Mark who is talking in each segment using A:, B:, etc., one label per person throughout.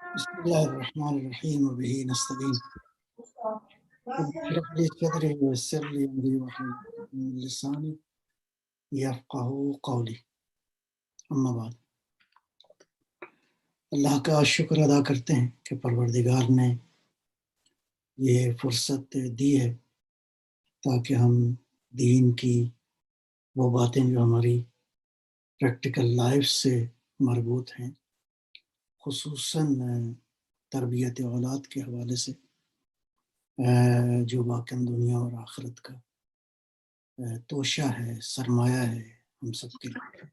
A: بسم الله الرحمن الرحيم وبه نستعين رب اشرح لي صدري ويسر لي امري واحلل عقدة من لساني يفقهوا قولي اما بعد اللہ کا شکر ادا کرتے ہیں کہ پروردگار نے یہ فرصت دی ہے تاکہ ہم دین کی وہ باتیں جو ہماری پریکٹیکل لائف سے مربوط ہیں، خصوصاً تربیت اولاد کے حوالے سے جو واقعاً دنیا اور آخرت کا توشہ ہے، سرمایہ ہے ہم سب کے لیے،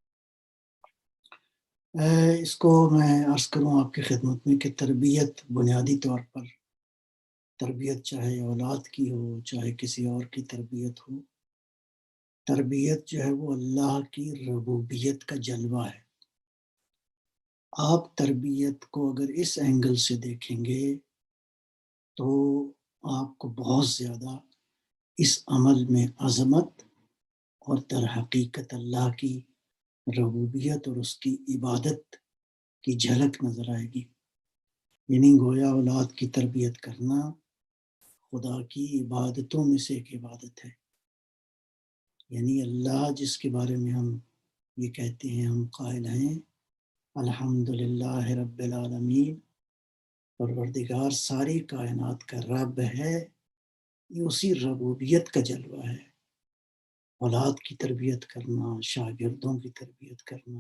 A: اس کو میں عرض کروں آپ کی خدمت میں کہ تربیت بنیادی طور پر تربیت چاہے اولاد کی ہو چاہے کسی اور کی تربیت ہو، تربیت جو ہے وہ اللہ کی ربوبیت کا جلوہ ہے۔ آپ تربیت کو اگر اس اینگل سے دیکھیں گے تو آپ کو بہت زیادہ اس عمل میں عظمت اور در حقیقت اللہ کی ربوبیت اور اس کی عبادت کی جھلک نظر آئے گی۔ یعنی گویا اولاد کی تربیت کرنا خدا کی عبادتوں میں سے ایک عبادت ہے۔ یعنی اللہ جس کے بارے میں ہم یہ کہتے ہیں، ہم قائل ہیں الحمدللہ رب العالمین، پروردگار ساری کائنات کا رب ہے، یہ اسی ربوبیت کا جلوہ ہے۔ اولاد کی تربیت کرنا، شاگردوں کی تربیت کرنا،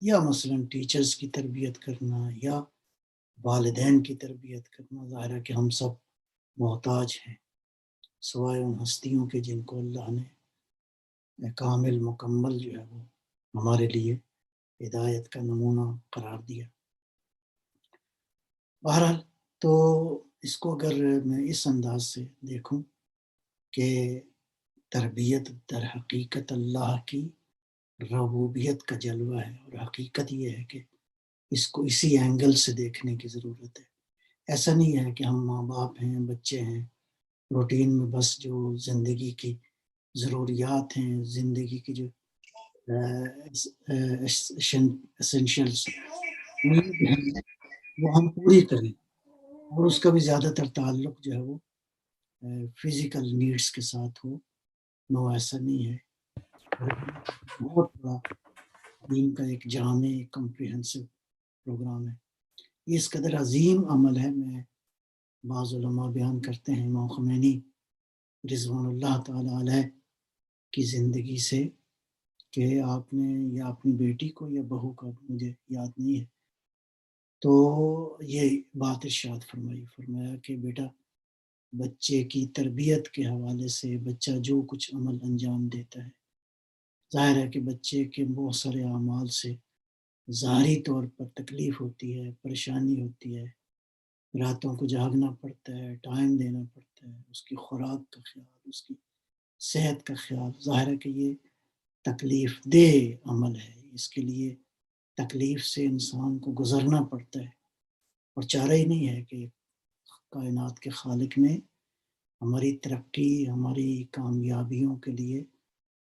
A: یا مثلاً ٹیچرز کی تربیت کرنا، یا والدین کی تربیت کرنا، ظاہر ہے کہ ہم سب محتاج ہیں سوائے ان ہستیوں کے جن کو اللہ نے کامل مکمل جو ہے وہ ہمارے لیے ہدایت کا نمونہ قرار دیا۔ بہرحال تو اس کو اگر میں اس انداز سے دیکھوں کہ تربیت در حقیقت اللہ کی ربوبیت کا جلوہ ہے، اور حقیقت یہ ہے کہ اس کو اسی اینگل سے دیکھنے کی ضرورت ہے۔ ایسا نہیں ہے کہ ہم ماں باپ ہیں، بچے ہیں، روٹین میں بس جو زندگی کی ضروریات ہیں، زندگی کی جو اسینشیلس نیڈ ہیں وہ ہم پوری کریں، اور اس کا بھی زیادہ تر تعلق جو ہے وہ فزیکل نیڈس کے ساتھ ہو۔ نو، ایسا نہیں ہے۔ بہت بڑا دین کا ایک جامع کمپریہنسو پروگرام ہے۔ یہ اس قدر عظیم عمل ہے، میں بعض علماء بیان کرتے ہیں، امام خمینی رضوان اللہ تعالی علیہ کی زندگی سے، کہ آپ نے یا اپنی بیٹی کو یا بہو کا، مجھے یاد نہیں ہے، تو یہ بات ارشاد فرمایا کہ بیٹا، بچے کی تربیت کے حوالے سے بچہ جو کچھ عمل انجام دیتا ہے، ظاہر ہے کہ بچے کے بہت سارے اعمال سے ظاہری طور پر تکلیف ہوتی ہے، پریشانی ہوتی ہے، راتوں کو جاگنا پڑتا ہے، ٹائم دینا پڑتا ہے، اس کی خوراک کا خیال، اس کی صحت کا خیال، ظاہر ہے کہ یہ تکلیف دہ عمل ہے، اس کے لیے تکلیف سے انسان کو گزرنا پڑتا ہے، اور چارہ ہی نہیں ہے کہ کائنات کے خالق نے ہماری ترقی، ہماری کامیابیوں کے لیے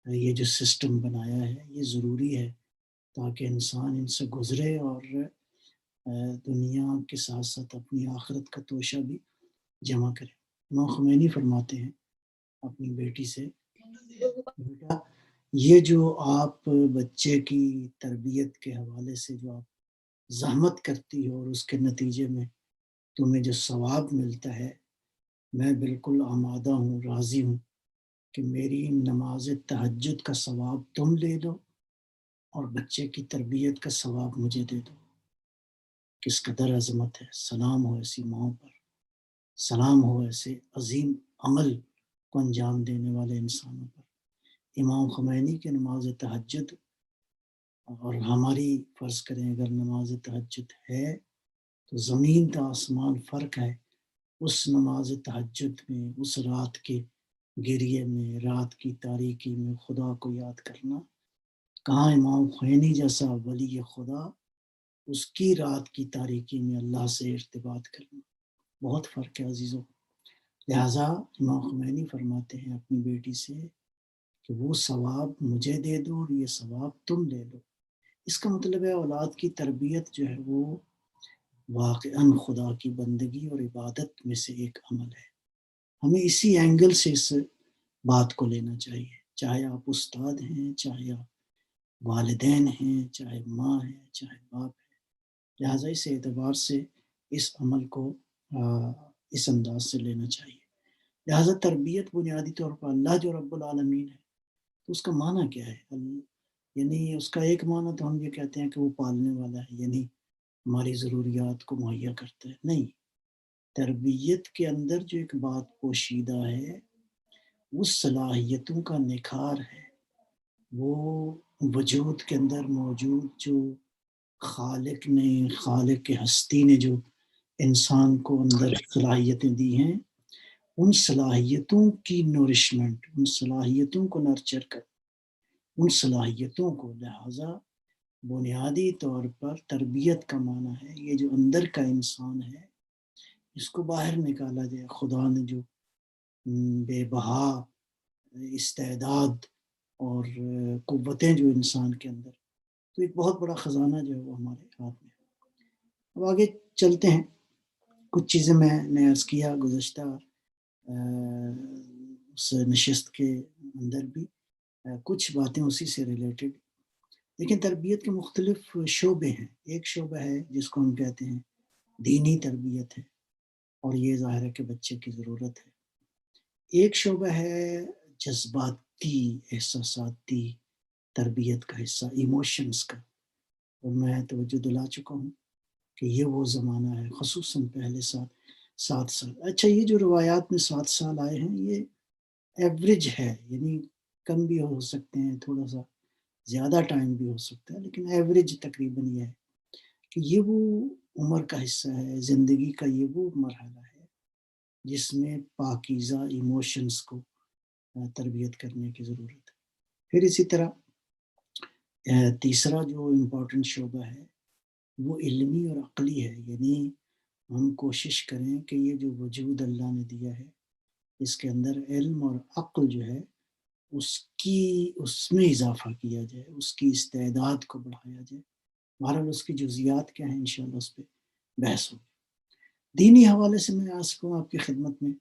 A: یہ جو سسٹم بنایا ہے یہ ضروری ہے تاکہ انسان ان سے گزرے اور دنیا کے ساتھ ساتھ اپنی آخرت کا توشہ بھی جمع کرے۔ امام خمینی فرماتے ہیں اپنی بیٹی سے، بیٹا یہ جو آپ بچے کی تربیت کے حوالے سے جو آپ زحمت کرتی ہو اور اس کے نتیجے میں تمہیں جو ثواب ملتا ہے، میں بالکل آمادہ ہوں، راضی ہوں کہ میری نماز تہجد کا ثواب تم لے لو اور بچے کی تربیت کا ثواب مجھے دے دو۔ کس قدر عظمت ہے! سلام ہو ایسی ماؤں پر، سلام ہو ایسے عظیم عمل کو انجام دینے والے انسانوں پر۔ امام خمینی کے نماز تہجد اور ہماری فرض کریں اگر نماز تہجد ہے تو زمین تا آسمان فرق ہے۔ اس نماز تہجد میں، اس رات کے گریے میں، رات کی تاریکی میں خدا کو یاد کرنا، کہاں امام خمینی جیسا ولی خدا اس کی رات کی تاریکی میں اللہ سے ارتباط کرنا، بہت فرق ہے عزیزوں۔ لہٰذا امام خمینی فرماتے ہیں اپنی بیٹی سے کہ وہ ثواب مجھے دے دو اور یہ ثواب تم لے لو۔ اس کا مطلب ہے اولاد کی تربیت جو ہے وہ واقعاً خدا کی بندگی اور عبادت میں سے ایک عمل ہے۔ ہمیں اسی اینگل سے اس بات کو لینا چاہیے، چاہے آپ استاد ہیں، چاہے آپ والدین ہیں، چاہے ماں ہیں، چاہے باپ ہیں۔ لہٰذا اس اعتبار سے اس عمل کو اس انداز سے لینا چاہیے۔ لہٰذا تربیت بنیادی طور پر اللہ جو رب العالمین ہے، تو اس کا معنی کیا ہے؟ یعنی اس کا ایک معنی تو ہم یہ کہتے ہیں کہ وہ پالنے والا ہے، یعنی ہماری ضروریات کو مہیا کرتا ہے۔ نہیں، تربیت کے اندر جو ایک بات پوشیدہ ہے، اس صلاحیتوں کا نکھار ہے، وہ وجود کے اندر موجود جو خالق کے ہستی نے جو انسان کو اندر صلاحیتیں دی ہیں، ان صلاحیتوں کی نورشمنٹ، ان صلاحیتوں کو نرچر کر، ان صلاحیتوں کو، لہٰذا بنیادی طور پر تربیت کا معنی ہے یہ جو اندر کا انسان ہے، اس کو باہر نکالا جائے۔ خدا نے جو بے بہا استعداد اور قوتیں جو انسان کے اندر، تو ایک بہت بڑا خزانہ جو ہے وہ ہمارے ہاتھ میں ہے۔ اب آگے چلتے ہیں، کچھ چیزیں میں نے عرض کیا گزشتہ اس نشست کے اندر بھی، کچھ باتیں اسی سے ریلیٹڈ۔ لیکن تربیت کے مختلف شعبے ہیں۔ ایک شعبہ ہے جس کو ہم کہتے ہیں دینی تربیت ہے، اور یہ ظاہر ہے کہ بچے کی ضرورت ہے۔ ایک شعبہ ہے جذباتی احساساتی تربیت کا حصہ، ایموشنز کا، اور میں توجہ دلا چکا ہوں کہ یہ وہ زمانہ ہے، خصوصاً پہلے 7 سال۔ اچھا، یہ جو روایات میں 7 سال آئے ہیں یہ ایوریج ہے، یعنی کم بھی ہو سکتے ہیں، تھوڑا سا زیادہ ٹائم بھی ہو سکتا ہے، لیکن ایوریج تقریباً یہ ہے کہ یہ وہ عمر کا حصہ ہے، زندگی کا یہ وہ مرحلہ ہے جس میں پاکیزہ ایموشنز کو تربیت کرنے کی ضرورت ہے۔ پھر اسی طرح تیسرا جو امپورٹنٹ شعبہ ہے وہ علمی اور عقلی ہے، یعنی ہم کوشش کریں کہ یہ جو وجود اللہ نے دیا ہے اس کے اندر علم اور عقل جو ہے اس میں اضافہ کیا جائے، اس کی استعداد کو بڑھایا جائے۔ بہرحال اس کی جزیات کیا ہیں انشاءاللہ اس پہ بحث ہوگی۔ دینی حوالے سے میں آج کو آپ کی خدمت میں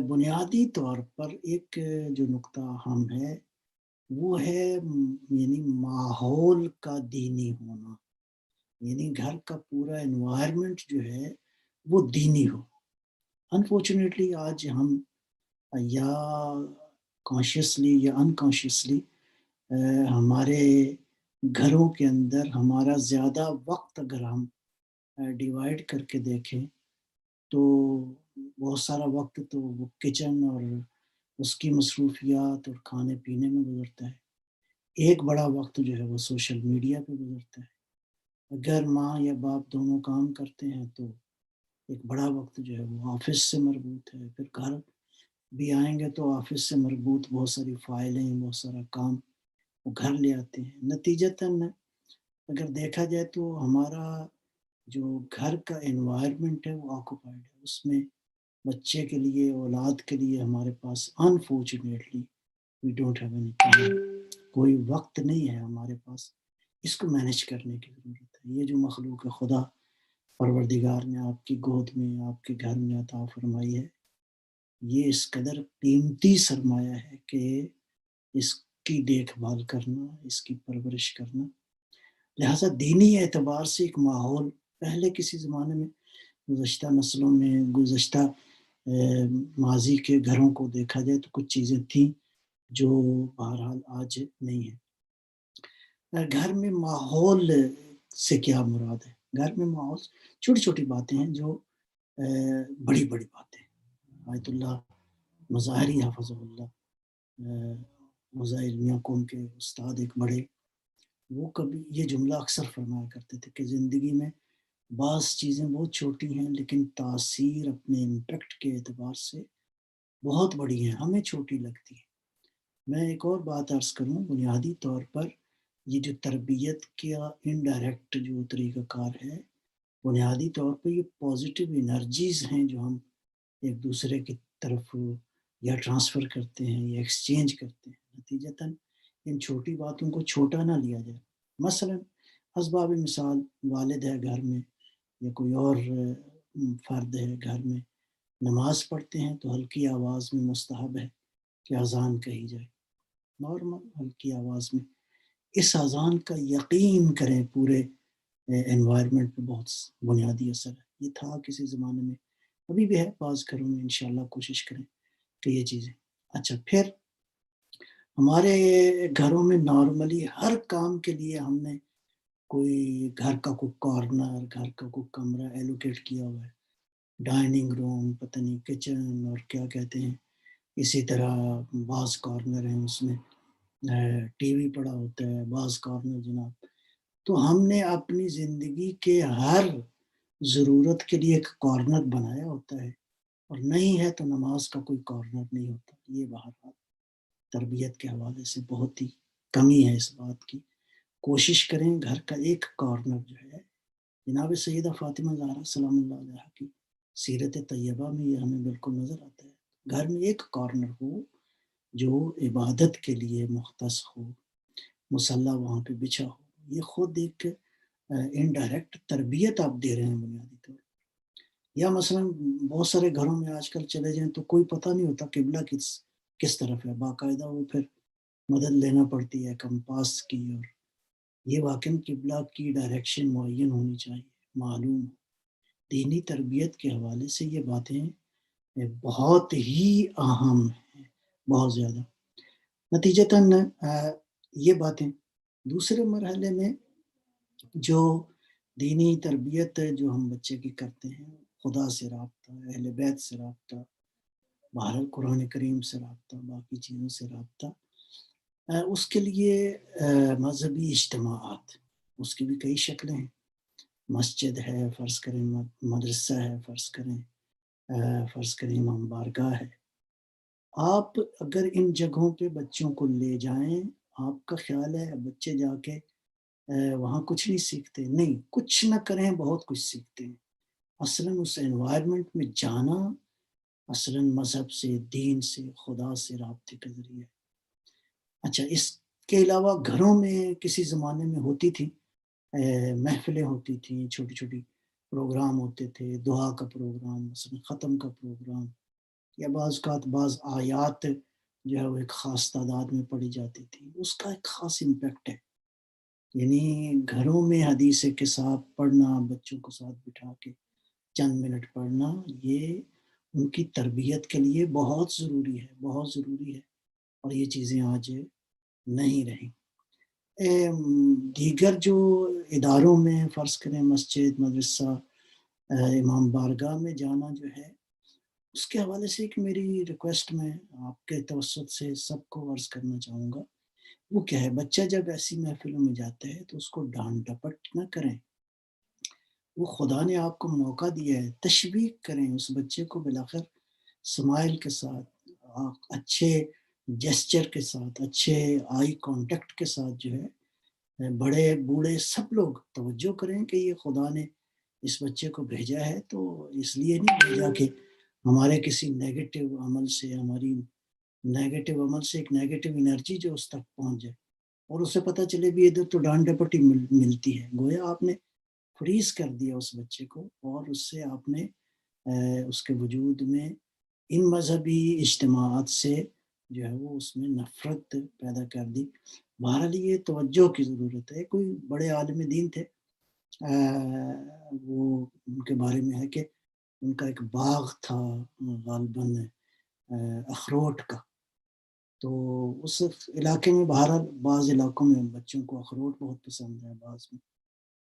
A: بنیادی طور پر ایک جو نقطہ اہم ہے وہ ہے یعنی ماحول کا دینی ہونا، یعنی گھر کا پورا انوائرمنٹ جو ہے وہ دینی ہو۔ انفارچونیٹلی آج ہم یا کانشیسلی یا انکانشیسلی ہمارے گھروں کے اندر ہمارا زیادہ وقت اگر ہم ڈیوائڈ کر کے دیکھیں تو بہت سارا وقت تو وہ کچن اور اس کی مصروفیات اور کھانے پینے میں گزرتا ہے، ایک بڑا وقت جو ہے وہ سوشل میڈیا پہ گزرتا ہے۔ اگر ماں یا باپ دونوں کام کرتے ہیں تو ایک بڑا وقت جو ہے وہ آفس سے مربوط ہے، پھر گھر بھی آئیں گے تو آفس سے مربوط بہت ساری فائلیں، بہت سارا کام وہ گھر لے آتے ہیں۔ نتیجتاً اگر دیکھا جائے تو ہمارا جو گھر کا انوائرمنٹ ہے وہ آکوپائڈ ہے، اس میں بچے کے لیے، اولاد کے لیے ہمارے پاس unfortunately we don't have any time, کوئی وقت نہیں ہے ہمارے پاس۔ اس کو مینیج کرنے کی ضرورت ہے۔ یہ جو مخلوق خدا پروردگار نے آپ کی گود میں، آپ کے گھر میں عطا فرمائی ہے، یہ اس قدر قیمتی سرمایہ ہے کہ اس کی دیکھ بھال کرنا، اس کی پرورش کرنا، لہٰذا دینی اعتبار سے ایک ماحول، پہلے کسی زمانے میں گزشتہ نسلوں میں، گزشتہ ماضی کے گھروں کو دیکھا جائے تو کچھ چیزیں تھیں جو بہرحال آج نہیں ہیں۔ گھر میں ماحول سے کیا مراد ہے؟ گھر میں ماحول چھوٹی چھوٹی باتیں ہیں جو بڑی بڑی باتیں۔ آیت اللہ مظاہری حفظ اللہ موضع علمیہ قوم کے استاد ایک بڑے، وہ کبھی یہ جملہ اکثر فرمایا کرتے تھے کہ زندگی میں بعض چیزیں بہت چھوٹی ہیں لیکن تاثیر اپنے امپیکٹ کے اعتبار سے بہت بڑی ہیں، ہمیں چھوٹی لگتی ہیں۔ میں ایک اور بات عرض کروں، بنیادی طور پر یہ جو تربیت کا انڈائریکٹ جو طریقہ کار ہے، بنیادی طور پر یہ پازیٹیو انرجیز ہیں جو ہم ایک دوسرے کی طرف یا ٹرانسفر کرتے ہیں یا ایکسچینج کرتے ہیں۔ نتیجتاً ان چھوٹی باتوں کو چھوٹا نہ لیا جائے۔ مثلا اسباب مثال، والد ہے گھر میں یا کوئی اور فرد ہے گھر میں نماز پڑھتے ہیں تو ہلکی آواز میں مستحب ہے کہ اذان کہی جائے، نارمل ہلکی آواز میں. اس اذان کا یقین کریں پورے انوائرمنٹ پہ بہت بنیادی اثر ہے. یہ تھا کسی زمانے میں، ابھی بھی ہے بعض گھروں میں، انشاءاللہ کوشش کریں کہ یہ چیزیں. اچھا، پھر ہمارے گھروں میں نارملی ہر کام کے لیے ہم نے کوئی گھر کا کوئی کارنر، گھر کا کوئی کمرہ ایلوکیٹ کیا ہوا ہے، ڈائننگ روم، پتہ نہیں کچن اور کیا کہتے ہیں. اسی طرح بعض کارنر ہیں اس میں ٹی وی پڑا ہوتا ہے، بعض کارنر جناب. تو ہم نے اپنی زندگی کے ہر ضرورت کے لیے ایک کارنر بنایا ہوتا ہے، اور نہیں ہے تو نماز کا کوئی کارنر نہیں ہوتا. یہ بہرحال تربیت کے حوالے سے بہت ہی کمی ہے اس بات کی. کوشش کریں گھر کا ایک کارنر جو ہے، جناب سیدہ فاطمہ زہرا سلام اللہ علیہا کی سیرت طیبہ میں یہ ہمیں بالکل نظر آتا ہے. گھر میں ایک کارنر ہو جو عبادت کے لیے مختص ہو، مصلی وہاں پہ بچھا ہو. یہ خود ایک انڈائریکٹ تربیت آپ دے رہے ہیں بنیادی طور. یا مثلا بہت سارے گھروں میں آج کل چلے جائیں تو کوئی پتہ نہیں ہوتا قبلہ کس طرف ہے، باقاعدہ وہ پھر مدد لینا پڑتی ہے کمپاس کی، اور یہ واقعی قبلہ کی ڈائریکشن معین ہونی چاہیے، معلوم. دینی تربیت کے حوالے سے یہ باتیں بہت ہی اہم ہیں، بہت زیادہ. نتیجتاً یہ باتیں دوسرے مرحلے میں جو دینی تربیت جو ہم بچے کی کرتے ہیں، خدا سے رابطہ، اہل بیت سے رابطہ، بہرحال قرآن کریم سے رابطہ، باقی چیزوں سے رابطہ، اس کے لیے مذہبی اجتماعات، اس کی بھی کئی شکلیں ہیں. مسجد ہے، فرض کریں مدرسہ ہے، فرض کریں امام بارگاہ ہے. آپ اگر ان جگہوں پہ بچوں کو لے جائیں، آپ کا خیال ہے بچے جا کے وہاں کچھ نہیں سیکھتے؟ نہیں، کچھ نہ کریں بہت کچھ سیکھتے ہیں. اصلاً اس انوائرمنٹ میں جانا اصلاً مذہب سے، دین سے، خدا سے رابطے کا ذریعہ ہے. اچھا، اس کے علاوہ گھروں میں کسی زمانے میں ہوتی تھی محفلیں ہوتی تھیں، چھوٹی چھوٹی پروگرام ہوتے تھے، دعا کا پروگرام، مثلا ختم کا پروگرام، یا بعض اوقات بعض آیات جو ہے وہ ایک خاص تعداد میں پڑھی جاتی تھی. اس کا ایک خاص امپیکٹ ہے. یعنی گھروں میں حدیث کے ساتھ پڑھنا، بچوں کو ساتھ بٹھا کے چند منٹ پڑھنا، یہ ان کی تربیت کے لیے بہت ضروری ہے، بہت ضروری ہے. اور یہ چیزیں آج نہیں رہیں. دیگر جو اداروں میں فرض کریں مسجد، مدرسہ، امام بارگاہ میں جانا جو ہے، اس کے حوالے سے ایک میری ریکویسٹ میں آپ کے توسط سے سب کو عرض کرنا چاہوں گا. وہ کیا ہے، بچہ جب ایسی محفلوں میں جاتا ہے تو اس کو ڈانٹ ڈپٹ نہ کریں. وہ خدا نے آپ کو موقع دیا ہے، تشویق کریں اس بچے کو، بالآخر سمائل کے ساتھ، اچھے جیسچر کے ساتھ، اچھے آئی کانٹیکٹ کے ساتھ جو ہے بڑے بوڑھے سب لوگ توجہ کریں کہ یہ خدا نے اس بچے کو بھیجا ہے. تو اس لیے نہیں بھیجا کہ ہمارے کسی نیگیٹو عمل سے، ہماری نیگیٹو عمل سے ایک نیگیٹو انرجی جو اس تک پہنچ جائے اور اسے پتہ چلے بھی ادھر تو ڈانٹ ڈپٹی ملتی ہے. گویا آپ نے فریز کر دیا اس بچے کو، اور اس سے آپ نے اس کے وجود میں ان مذہبی اجتماعات سے جو ہے وہ اس میں نفرت پیدا کر دی. بہرحال یہ توجہ کی ضرورت ہے. کوئی بڑے عالم دین تھے، وہ ان کے بارے میں ہے کہ ان کا ایک باغ تھا غالباً اخروٹ کا. تو اس علاقے میں بہرحال بعض علاقوں میں بچوں کو اخروٹ بہت پسند ہے، بعض میں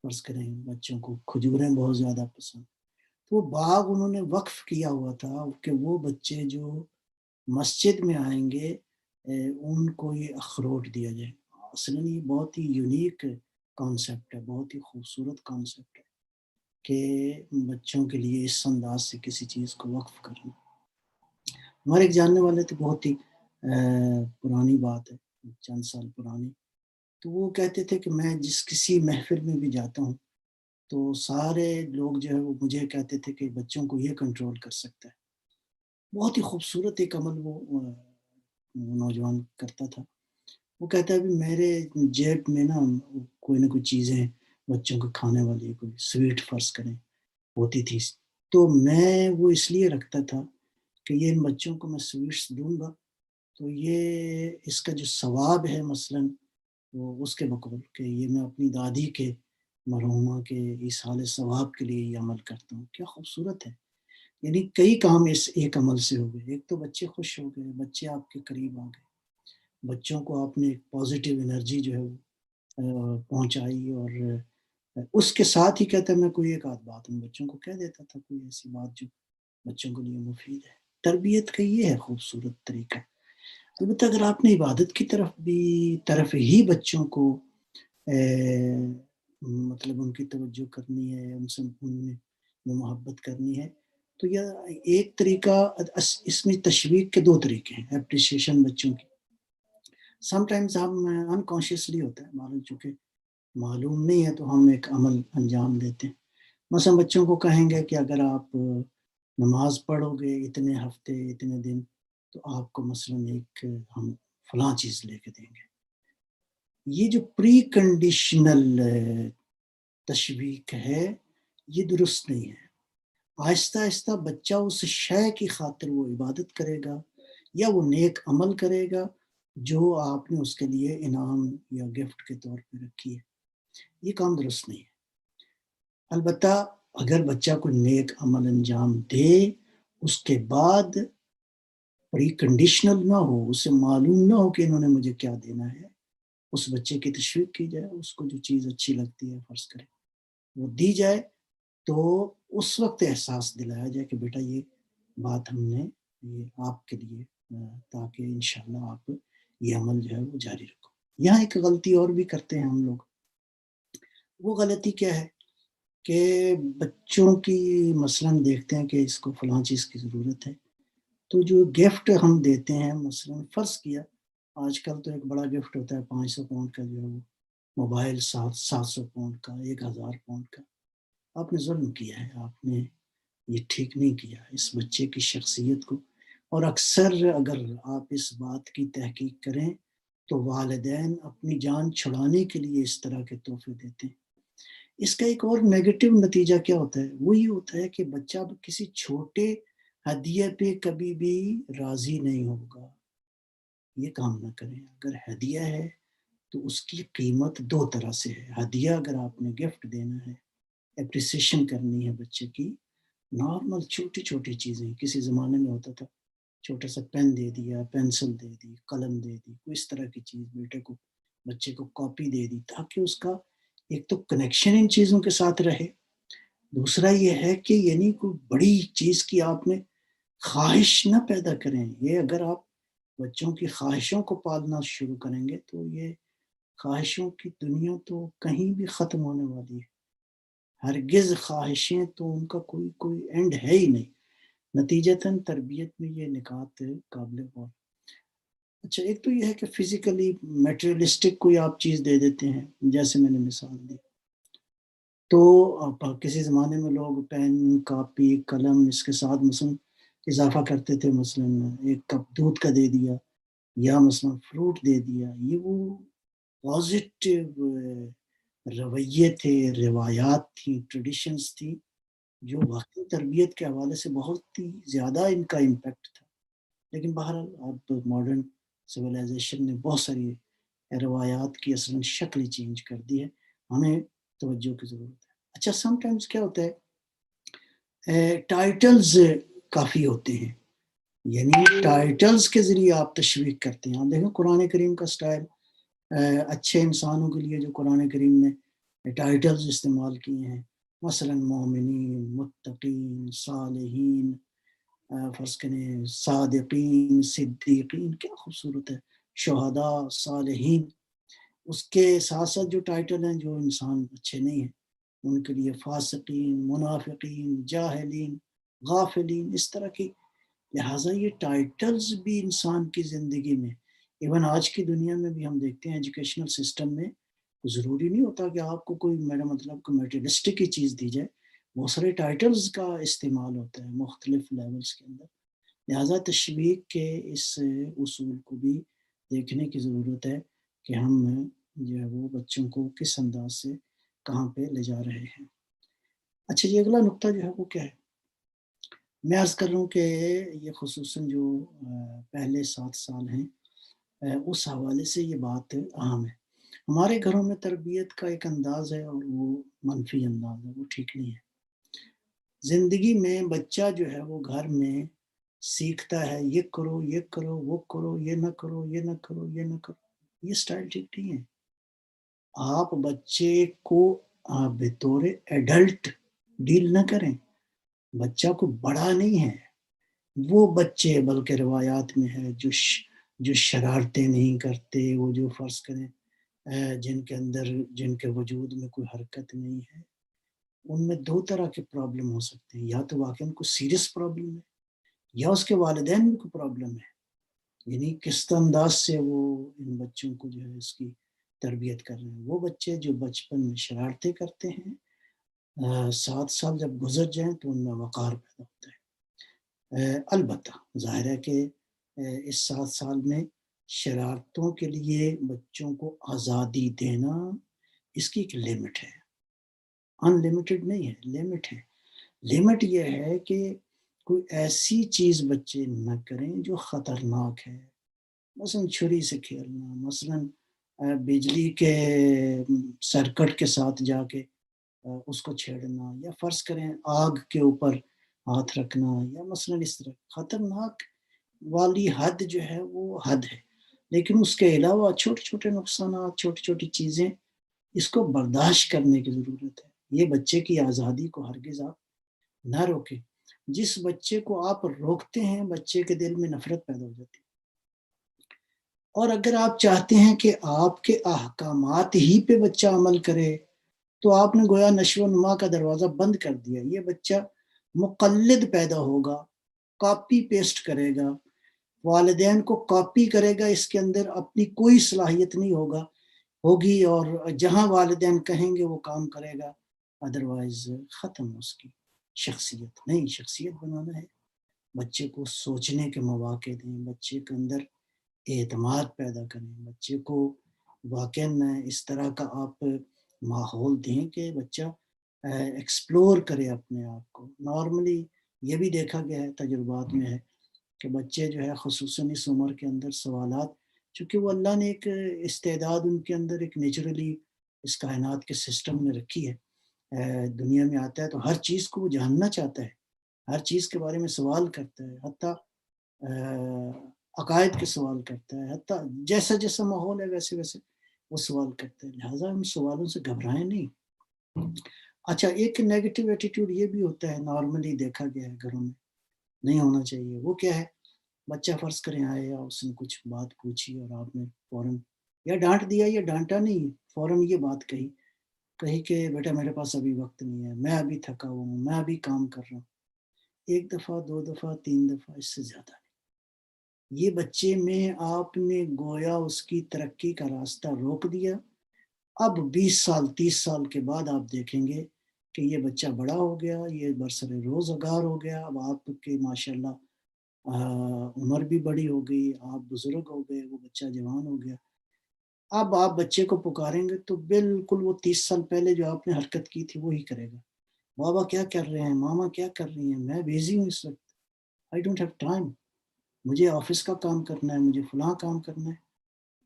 A: فرض کریں بچوں کو کھجوریں بہت زیادہ پسند. تو وہ باغ انہوں نے وقف کیا ہوا تھا کہ وہ بچے جو مسجد میں آئیں گے ان کو یہ اخروٹ دیا جائے. اصلاً یہ بہت ہی یونیک کانسیپٹ ہے، بہت ہی خوبصورت کانسیپٹ ہے کہ بچوں کے لیے اس انداز سے کسی چیز کو وقف کرنا. ہمارے ایک جاننے والے تھے، بہت ہی پرانی بات ہے، چند سال پرانی. تو وہ کہتے تھے کہ میں جس کسی محفل میں بھی جاتا ہوں تو سارے لوگ جو ہے وہ مجھے کہتے تھے کہ بچوں کو یہ کنٹرول کر سکتا ہے. بہت ہی خوبصورت ایک عمل وہ نوجوان کرتا تھا. وہ کہتا ہے بھی میرے جیب میں نا کوئی نہ کوئی چیزیں بچوں کو کھانے والی، کوئی سویٹ فرض کریں ہوتی تھی. تو میں وہ اس لیے رکھتا تھا کہ یہ ان بچوں کو میں سویٹس دوں گا تو یہ اس کا جو ثواب ہے مثلاً وہ اس کے بقول کہ یہ میں اپنی دادی کے مرحومہ کے ایصال ثواب کے لیے یہ عمل کرتا ہوں. کیا خوبصورت ہے. یعنی کئی کام اس ایک عمل سے ہو گئے. ایک تو بچے خوش ہو گئے, بچے آپ کے قریب آ گئے, بچوں کو آپ نے ایک پازیٹیو انرجی جو ہے وہ پہنچائی, اور اس کے ساتھ ہی کہتا ہے میں کوئی ایک آدھ بات ان بچوں کو کہہ دیتا تھا, کوئی ایسی بات جو بچوں کے لیے مفید ہے. تربیت کا یہ ہے خوبصورت طریقہ. البتہ اگر آپ نے عبادت کی طرف ہی بچوں کو مطلب ان کی توجہ کرنی ہے, ان سے ان میں محبت کرنی ہے, تو یہ ایک طریقہ, اس میں تشویق کے دو طریقے ہیں اپریشیشن بچوں کی. سم ٹائمز ہم انکانشیسلی ہوتا ہے, چونکہ معلوم نہیں ہے تو ہم ایک عمل انجام دیتے ہیں. مثلا بچوں کو کہیں گے کہ اگر آپ نماز پڑھو گے اتنے ہفتے اتنے دن تو آپ کو مثلا ایک ہم فلاں چیز لے کے دیں گے. یہ جو پری کنڈیشنل تشویق ہے یہ درست نہیں ہے. آہستہ آہستہ بچہ اس شے کی خاطر وہ عبادت کرے گا یا وہ نیک عمل کرے گا جو آپ نے اس کے لیے انعام یا گفٹ کے طور پہ رکھی ہے. یہ کام درست نہیں ہے. البتہ اگر بچہ کوئی نیک عمل انجام دے اس کے بعد پری کنڈیشنل نہ ہو, اسے معلوم نہ ہو کہ انہوں نے مجھے کیا دینا ہے, اس بچے کی تشویق کی جائے, اس کو جو چیز اچھی لگتی ہے فرض کرے وہ دی جائے, تو اس وقت احساس دلایا جائے کہ بیٹا یہ بات ہم نے یہ آپ کے لیے, تاکہ انشاءاللہ آپ یہ عمل جو ہے وہ جاری رکھو. یہاں ایک غلطی اور بھی کرتے ہیں ہم لوگ. وہ غلطی کیا ہے کہ بچوں کی مثلاً دیکھتے ہیں کہ اس کو فلاں چیز کی ضرورت ہے, تو جو گفٹ ہم دیتے ہیں مثلاً فرض کیا آج کل تو ایک بڑا گفٹ ہوتا ہے 500 پاؤنڈ کا, جو ہے وہ موبائل 700 پاؤنڈ کا, 1000 پاؤنڈ کا. آپ نے ظلم کیا ہے, آپ نے یہ ٹھیک نہیں کیا اس بچے کی شخصیت کو. اور اکثر اگر آپ اس بات کی تحقیق کریں تو والدین اپنی جان چھڑانے کے لیے اس طرح کے تحفے دیتے ہیں. اس کا ایک اور نیگیٹو نتیجہ کیا ہوتا ہے, وہ یہ ہوتا ہے کہ بچہ کسی چھوٹے ہدیے پہ کبھی بھی راضی نہیں ہوگا. یہ کام نہ کریں. اگر ہدیہ ہے تو اس کی قیمت دو طرح سے ہے. ہدیہ اگر آپ نے گفٹ دینا ہے, اپریسیشن کرنی ہے بچے کی, نارمل چھوٹی چھوٹی چیزیں, کسی زمانے میں ہوتا تھا چھوٹا سا پین دے دیا, پینسل دے دی, قلم دے دی, کوئی اس طرح کی چیز, بچے کو کاپی دے دی, تاکہ اس کا ایک تو کنیکشن ان چیزوں کے ساتھ رہے. دوسرا یہ ہے کہ یعنی کوئی بڑی چیز کی آپ نے خواہش نہ پیدا کریں. یہ اگر آپ بچوں کی خواہشوں کو پالنا شروع کریں گے تو یہ خواہشوں کی دنیا تو کہیں بھی ختم ہونے والی ہے. ہرگز خواہشیں تو ان کا کوئی اینڈ ہے ہی نہیں. نتیجتاً تربیت میں یہ نکات قابل غور. اچھا, ایک تو یہ ہے کہ فزیکلی میٹریلسٹک کوئی آپ چیز دے دیتے ہیں, جیسے میں نے مثال دی, تو کسی زمانے میں لوگ پین, کاپی, قلم اس کے ساتھ مثلا اضافہ کرتے تھے, مثلا ایک کپ دودھ کا دے دیا یا مثلا فروٹ دے دیا. یہ وہ پازیٹیو رویے تھے, روایات تھیں, ٹریڈیشنز تھی جو واقعی تربیت کے حوالے سے بہت ہی زیادہ ان کا امپیکٹ تھا. لیکن بہرحال اب ماڈرن سویلائزیشن نے بہت ساری روایات کی اصلاً شکل چینج کر دی ہے. ہمیں توجہ کی ضرورت ہے. اچھا, سم ٹائمز کیا ہوتا ہے, ٹائٹلز کافی ہوتے ہیں, یعنی ٹائٹلز کے ذریعے آپ تشویق کرتے ہیں. آپ دیکھیں قرآن کریم کا سٹائل, اچھے انسانوں کے لیے جو قرآن کریم نے ٹائٹلز استعمال کیے ہیں, مثلا مومنین, متقین, صالحین, فرض کریں صادقین, صدیقین, کیا خوبصورت ہے, شہداء, صالحین. اس کے ساتھ ساتھ جو ٹائٹل ہیں جو انسان اچھے نہیں ہیں ان کے لیے فاسقین, منافقین, جاہلین, غافلین, اس طرح کی. لہٰذا یہ ٹائٹلز بھی انسان کی زندگی میں, ایون آج کی دنیا میں بھی ہم دیکھتے ہیں ایجوکیشنل سسٹم میں, ضروری نہیں ہوتا کہ آپ کو کوئی میرا مطلب کوئی میٹریلسٹک کی چیز دی جائے, بہت سارے ٹائٹلز کا استعمال ہوتا ہے مختلف لیولز کے اندر. لہٰذا تشویق کے اس اصول کو بھی دیکھنے کی ضرورت ہے کہ ہم جو ہے وہ بچوں کو کس انداز سے کہاں پہ لے جا رہے ہیں. اچھا جی، اگلا نقطہ جو ہے وہ کیا ہے؟ میں عرض کر رہا ہوں کہ یہ خصوصاً جو پہلے 7 سال ہیں، اس حوالے سے یہ بات اہم ہے۔ ہمارے گھروں میں تربیت کا ایک انداز ہے اور وہ منفی انداز ہے، وہ ٹھیک نہیں ہے۔ زندگی میں بچہ جو ہے وہ گھر میں سیکھتا ہے، یہ کرو، یہ کرو، وہ کرو، یہ نہ کرو، یہ نہ کرو، یہ نہ کرو۔ یہ سٹائل ٹھیک نہیں ہے۔ آپ بچے کو بطور ایڈلٹ ڈیل نہ کریں۔ بچہ کو بڑا نہیں ہے، وہ بچے بلکہ روایات میں ہے جو شرارتیں نہیں کرتے، وہ جو فرض کریں جن کے وجود میں کوئی حرکت نہیں ہے، ان میں 2 طرح کے پرابلم ہو سکتے ہیں۔ یا تو واقعاً کوئی سیریس پرابلم ہے، یا اس کے والدین میں کوئی پرابلم ہے، یعنی کس انداز سے وہ ان بچوں کو جو ہے اس کی تربیت کر رہے ہیں۔ وہ بچے جو بچپن میں شرارتیں کرتے ہیں، 7 سال جب گزر جائیں تو ان میں وقار پیدا ہوتا ہے۔ البتہ ظاہر ہے کہ اس 7 سال میں شرارتوں کے لیے بچوں کو آزادی دینا، اس کی ایک لمٹ ہے، ان لمیٹڈ نہیں ہے، لمٹ ہے۔ لمٹ یہ ہے کہ کوئی ایسی چیز بچے نہ کریں جو خطرناک ہے، مثلا چھری سے کھیلنا، مثلا بجلی کے سرکٹ کے ساتھ جا کے اس کو چھیڑنا، یا فرض کریں آگ کے اوپر ہاتھ رکھنا، یا مثلا اس طرح خطرناک والی حد جو ہے وہ حد ہے۔ لیکن اس کے علاوہ چھوٹے چھوٹے نقصانات، چھوٹی چھوٹی چیزیں، اس کو برداشت کرنے کی ضرورت ہے۔ یہ بچے کی آزادی کو ہرگز آپ نہ روکیں۔ جس بچے کو آپ روکتے ہیں، بچے کے دل میں نفرت پیدا ہو جاتی ہے۔ اور اگر آپ چاہتے ہیں کہ آپ کے احکامات ہی پہ بچہ عمل کرے، تو آپ نے گویا نشو و نما کا دروازہ بند کر دیا۔ یہ بچہ مقلد پیدا ہوگا، کاپی پیسٹ کرے گا، والدین کو کاپی کرے گا، اس کے اندر اپنی کوئی صلاحیت نہیں ہوگی، اور جہاں والدین کہیں گے وہ کام کرے گا، ادروائز ختم اس کی شخصیت۔ نہیں، شخصیت بنانا ہے، بچے کو سوچنے کے مواقع دیں، بچے کے اندر اعتماد پیدا کریں، بچے کو واقعاً اس طرح کا آپ ماحول دیں کہ بچہ ایکسپلور کرے اپنے آپ کو۔ نارملی یہ بھی دیکھا گیا ہے، تجربات میں ہے کہ بچے جو ہے خصوصاً اس عمر کے اندر سوالات، چونکہ وہ اللہ نے ایک استعداد ان کے اندر ایک نیچرلی اس کائنات کے سسٹم میں رکھی ہے، دنیا میں آتا ہے تو ہر چیز کو وہ جاننا چاہتا ہے، ہر چیز کے بارے میں سوال کرتا ہے، حتیٰ عقائد کے سوال کرتا ہے، حتیٰ جیسا جیسا ماحول ہے ویسے ویسے وہ سوال کرتا ہے۔ لہٰذا ان سوالوں سے گھبرائیں نہیں۔ اچھا، ایک نیگیٹو ایٹیٹیوڈ یہ بھی ہوتا ہے، نارملی دیکھا گیا ہے گھروں میں، نہیں ہونا چاہیے۔ وہ کیا ہے؟ بچہ فرض کریں آئے، یا اس نے کچھ بات پوچھی اور آپ نے فوراً یا ڈانٹ دیا یا ڈانٹا نہیں، فوراً یہ بات کہی کہ بیٹا میرے پاس ابھی وقت نہیں ہے، میں ابھی تھکا ہوا ہوں، میں ابھی کام کر رہا ہوں۔ 1 دفعہ 2 دفعہ 3 دفعہ، اس سے زیادہ نہیں۔ یہ بچے میں آپ نے گویا اس کی ترقی کا راستہ روک دیا۔ اب 20 سال 30 سال کے بعد آپ دیکھیں گے کہ یہ بچہ بڑا ہو گیا، یہ برسر روزگار ہو گیا، اب آپ کے ماشاءاللہ عمر بھی بڑی ہو گئی، آپ بزرگ ہو گئے، وہ بچہ جوان ہو گیا۔ اب آپ بچے کو پکاریں گے تو بالکل وہ 30 سال پہلے جو آپ نے حرکت کی تھی وہی کرے گا۔ بابا کیا کر رہے ہیں، ماما کیا کر رہی ہیں، میں بیزی ہوں اس وقت، آئی ڈونٹ ہیو ٹائم، مجھے آفس کا کام کرنا ہے، مجھے فلاں کام کرنا ہے۔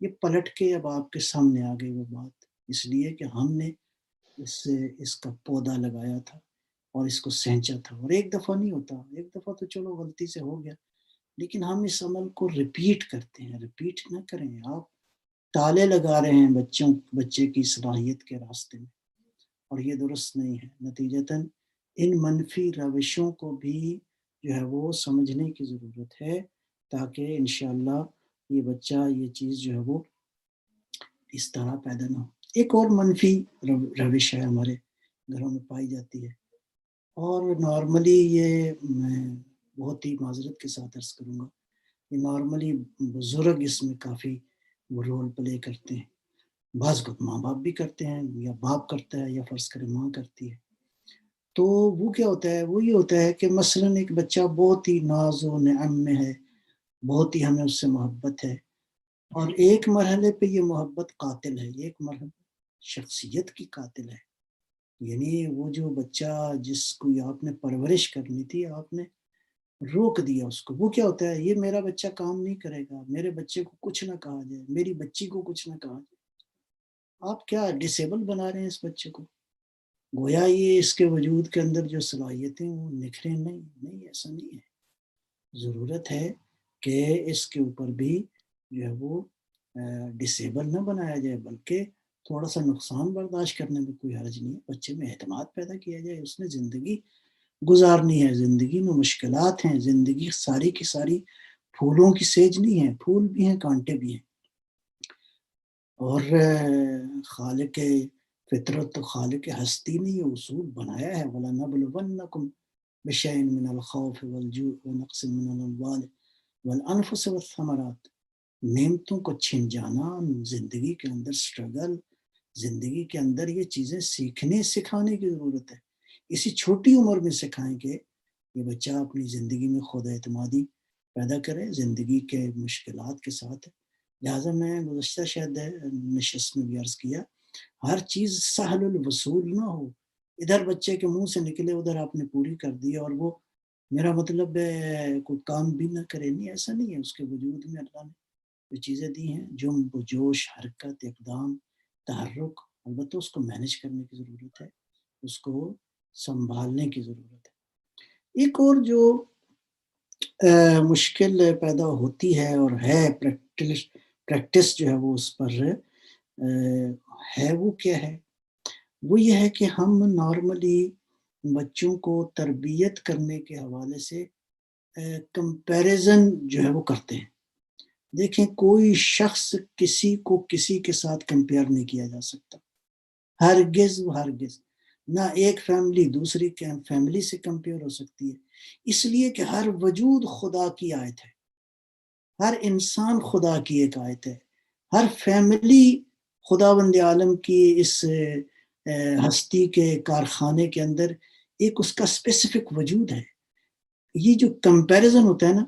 A: یہ پلٹ کے اب آپ کے سامنے آ گئی وہ بات، اس لیے کہ ہم نے اس کا پودا لگایا تھا اور اس کو سینچا تھا۔ اور 1 دفعہ نہیں ہوتا، 1 دفعہ تو چلو غلطی سے ہو گیا، لیکن ہم اس عمل کو ریپیٹ کرتے ہیں۔ ریپیٹ نہ کریں، آپ تالے لگا رہے ہیں بچے کی صلاحیت کے راستے میں، اور یہ درست نہیں ہے۔ نتیجتاً ان منفی روشوں کو بھی جو ہے وہ سمجھنے کی ضرورت ہے، تاکہ انشاءاللہ یہ بچہ یہ چیز جو ہے وہ اس طرح پیدا نہ ہو۔ ایک اور منفی روش ہے ہمارے گھروں میں پائی جاتی ہے، اور نارملی یہ میں بہت ہی معذرت کے ساتھ عرض کروں گا، یہ نارملی بزرگ اس میں کافی وہ رول پلے کرتے ہیں، بعض وقت ماں باپ بھی کرتے ہیں، یا باپ کرتا ہے، یا فرض کرے ماں کرتی ہے۔ تو وہ کیا ہوتا ہے؟ وہ یہ ہوتا ہے کہ مثلاً ایک بچہ بہت ہی ناز و نعم میں ہے، بہت ہی ہمیں اس سے محبت ہے، اور ایک مرحلے پہ یہ محبت قاتل ہے، ایک مرحلہ شخصیت کی قاتل ہے۔ یعنی وہ جو بچہ جس کو آپ نے پرورش کرنی تھی، آپ نے روک دیا اس کو. وہ کیا ہوتا ہے، یہ میرا بچہ کام نہیں کرے گا، میرے بچے کو کچھ نہ کہا جائے، میری بچی کو کچھ نہ کہا جائے. آپ کیا ڈسیبل بنا رہے ہیں اس بچے کو. گویا یہ اس کے وجود کے اندر جو صلاحیتیں وہ نکھریں نہیں. نہیں، ایسا نہیں ہے. ضرورت ہے کہ اس کے اوپر بھی جو ہے وہ ڈسیبل نہ بنایا جائے، بلکہ تھوڑا سا نقصان برداشت کرنے میں کوئی حرج نہیں ہے. بچے میں اعتماد پیدا کیا جائے، اس نے زندگی گزارنی ہے، زندگی میں مشکلات ہیں، زندگی ساری کی ساری پھولوں کی سیج نہیں ہے، پھول بھی ہیں، کانٹے بھی ہیں. اور خالق فطرت تو خالق ہستی نہیں ہے، اصول بنایا ہے. وَلَنَبْلُوَنَّكُمْ بِشَيْءٍ مِّنَ الْخَوْفِ وَالْجُوعِ وَنَقْصٍ مِّنَ الْأَمْوَالِ وَالْأَنفُسِ وَالثَّمَرَاتِ. نعمتوں کو چھن جانا، زندگی کے اندر سٹرگل، زندگی کے اندر یہ چیزیں سیکھنے سکھانے کی ضرورت ہے. اسی چھوٹی عمر میں سکھائیں کہ یہ بچہ اپنی زندگی میں خود اعتمادی پیدا کرے، زندگی کے مشکلات کے ساتھ. لہٰذا میں گزشتہ شاید نشست میں بھی عرض کیا، ہر چیز سہل الوصول نہ ہو. ادھر بچے کے منہ سے نکلے ادھر آپ نے پوری کر دی، اور وہ میرا مطلب کوئی کام بھی نہ کرے. نہیں، ایسا نہیں ہے. اس کے وجود میں اللہ نے جو چیزیں دی ہیں، جنب و جوش، حرکت، اقدام، تحرک، البتہ اس کو مینج کرنے کی ضرورت ہے، اس کو سنبھالنے کی ضرورت ہے. ایک اور جو مشکل پیدا ہوتی ہے اور ہے پریکٹس جو ہے وہ اس پر ہے، وہ کیا ہے؟ وہ یہ ہے کہ ہم نارملی بچوں کو تربیت کرنے کے حوالے سے کمپیریزن جو ہے وہ کرتے ہیں. دیکھیں، کوئی شخص کسی کو کسی کے ساتھ کمپیئر نہیں کیا جا سکتا، ہرگز ہرگز. نہ ایک فیملی دوسری فیملی سے کمپیئر ہو سکتی ہے، اس لیے کہ ہر وجود خدا کی آیت ہے، ہر انسان خدا کی ایک آیت ہے، ہر فیملی خداوند عالم کی اس ہستی کے کارخانے کے اندر ایک اس کا اسپیسیفک وجود ہے. یہ جو کمپیریزن ہوتا ہے نا،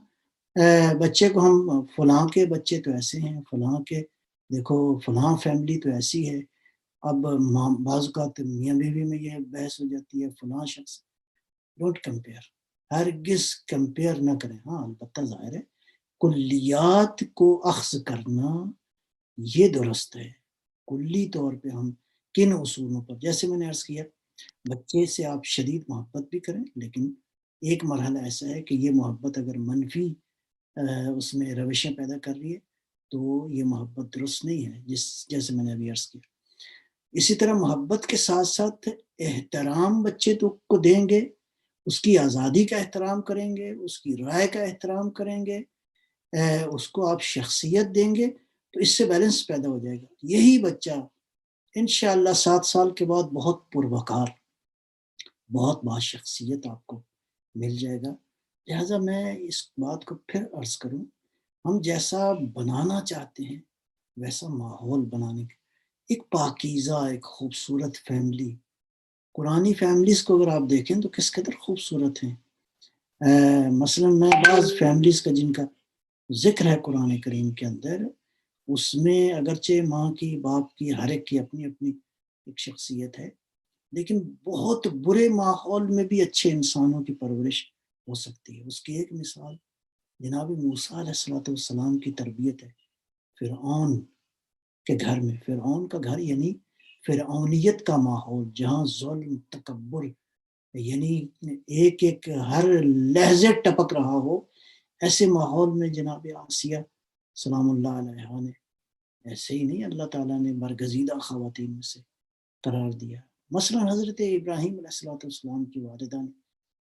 A: بچے کو ہم فلاں کے بچے تو ایسے ہیں، فلاں کے دیکھو فلاں فیملی تو ایسی ہے. اب بعض اوقات میاں بیوی میں یہ بحث ہو جاتی ہے، فلاں شخص. ڈونٹ کمپیئر، ہرگز کمپیئر نہ کریں. ہاں البتہ ظاہر ہے کلیات کو اخذ کرنا یہ درست ہے. کلی طور پہ ہم کن اصولوں پر، جیسے میں نے عرض کیا، بچے سے آپ شدید محبت بھی کریں، لیکن ایک مرحلہ ایسا ہے کہ یہ محبت اگر منفی اس میں روشیں پیدا کر رہی ہے تو یہ محبت درست نہیں ہے، جیسے میں نے ابھی عرض کیا. اسی طرح محبت کے ساتھ ساتھ احترام بچے کو دیں گے، اس کی آزادی کا احترام کریں گے، اس کی رائے کا احترام کریں گے، اس کو آپ شخصیت دیں گے، تو اس سے بیلنس پیدا ہو جائے گا. یہی بچہ انشاءاللہ 7 سال کے بعد بہت پروقار، بہت شخصیت آپ کو مل جائے گا. لہٰذا میں اس بات کو پھر عرض کروں، ہم جیسا بنانا چاہتے ہیں ویسا ماحول بنانے کا، ایک پاکیزہ، ایک خوبصورت فیملی. قرآنی فیملیز کو اگر آپ دیکھیں تو کس قدر خوبصورت ہیں. مثلا میں بعض فیملیز کا جن کا ذکر ہے قرآن کریم کے اندر، اس میں اگرچہ ماں کی، باپ کی، ہر ایک کی اپنی اپنی ایک شخصیت ہے، لیکن بہت برے ماحول میں بھی اچھے انسانوں کی پرورش ہو سکتی ہے. اس کی ایک مثال جناب موسیٰ علیہ السلام کی تربیت ہے فرعون کے گھر میں. فرعون کا گھر یعنی فرعونیت کا ماحول، جہاں ظلم، تکبر، یعنی ایک ایک ہر لہجے ٹپک رہا ہو. ایسے ماحول میں جناب آسیہ سلام اللہ علیہ نے، ایسے ہی نہیں، اللہ تعالیٰ نے برگزیدہ خواتین میں سے قرار دیا. مثلا حضرت ابراہیم علیہ السلام کی والدہ نے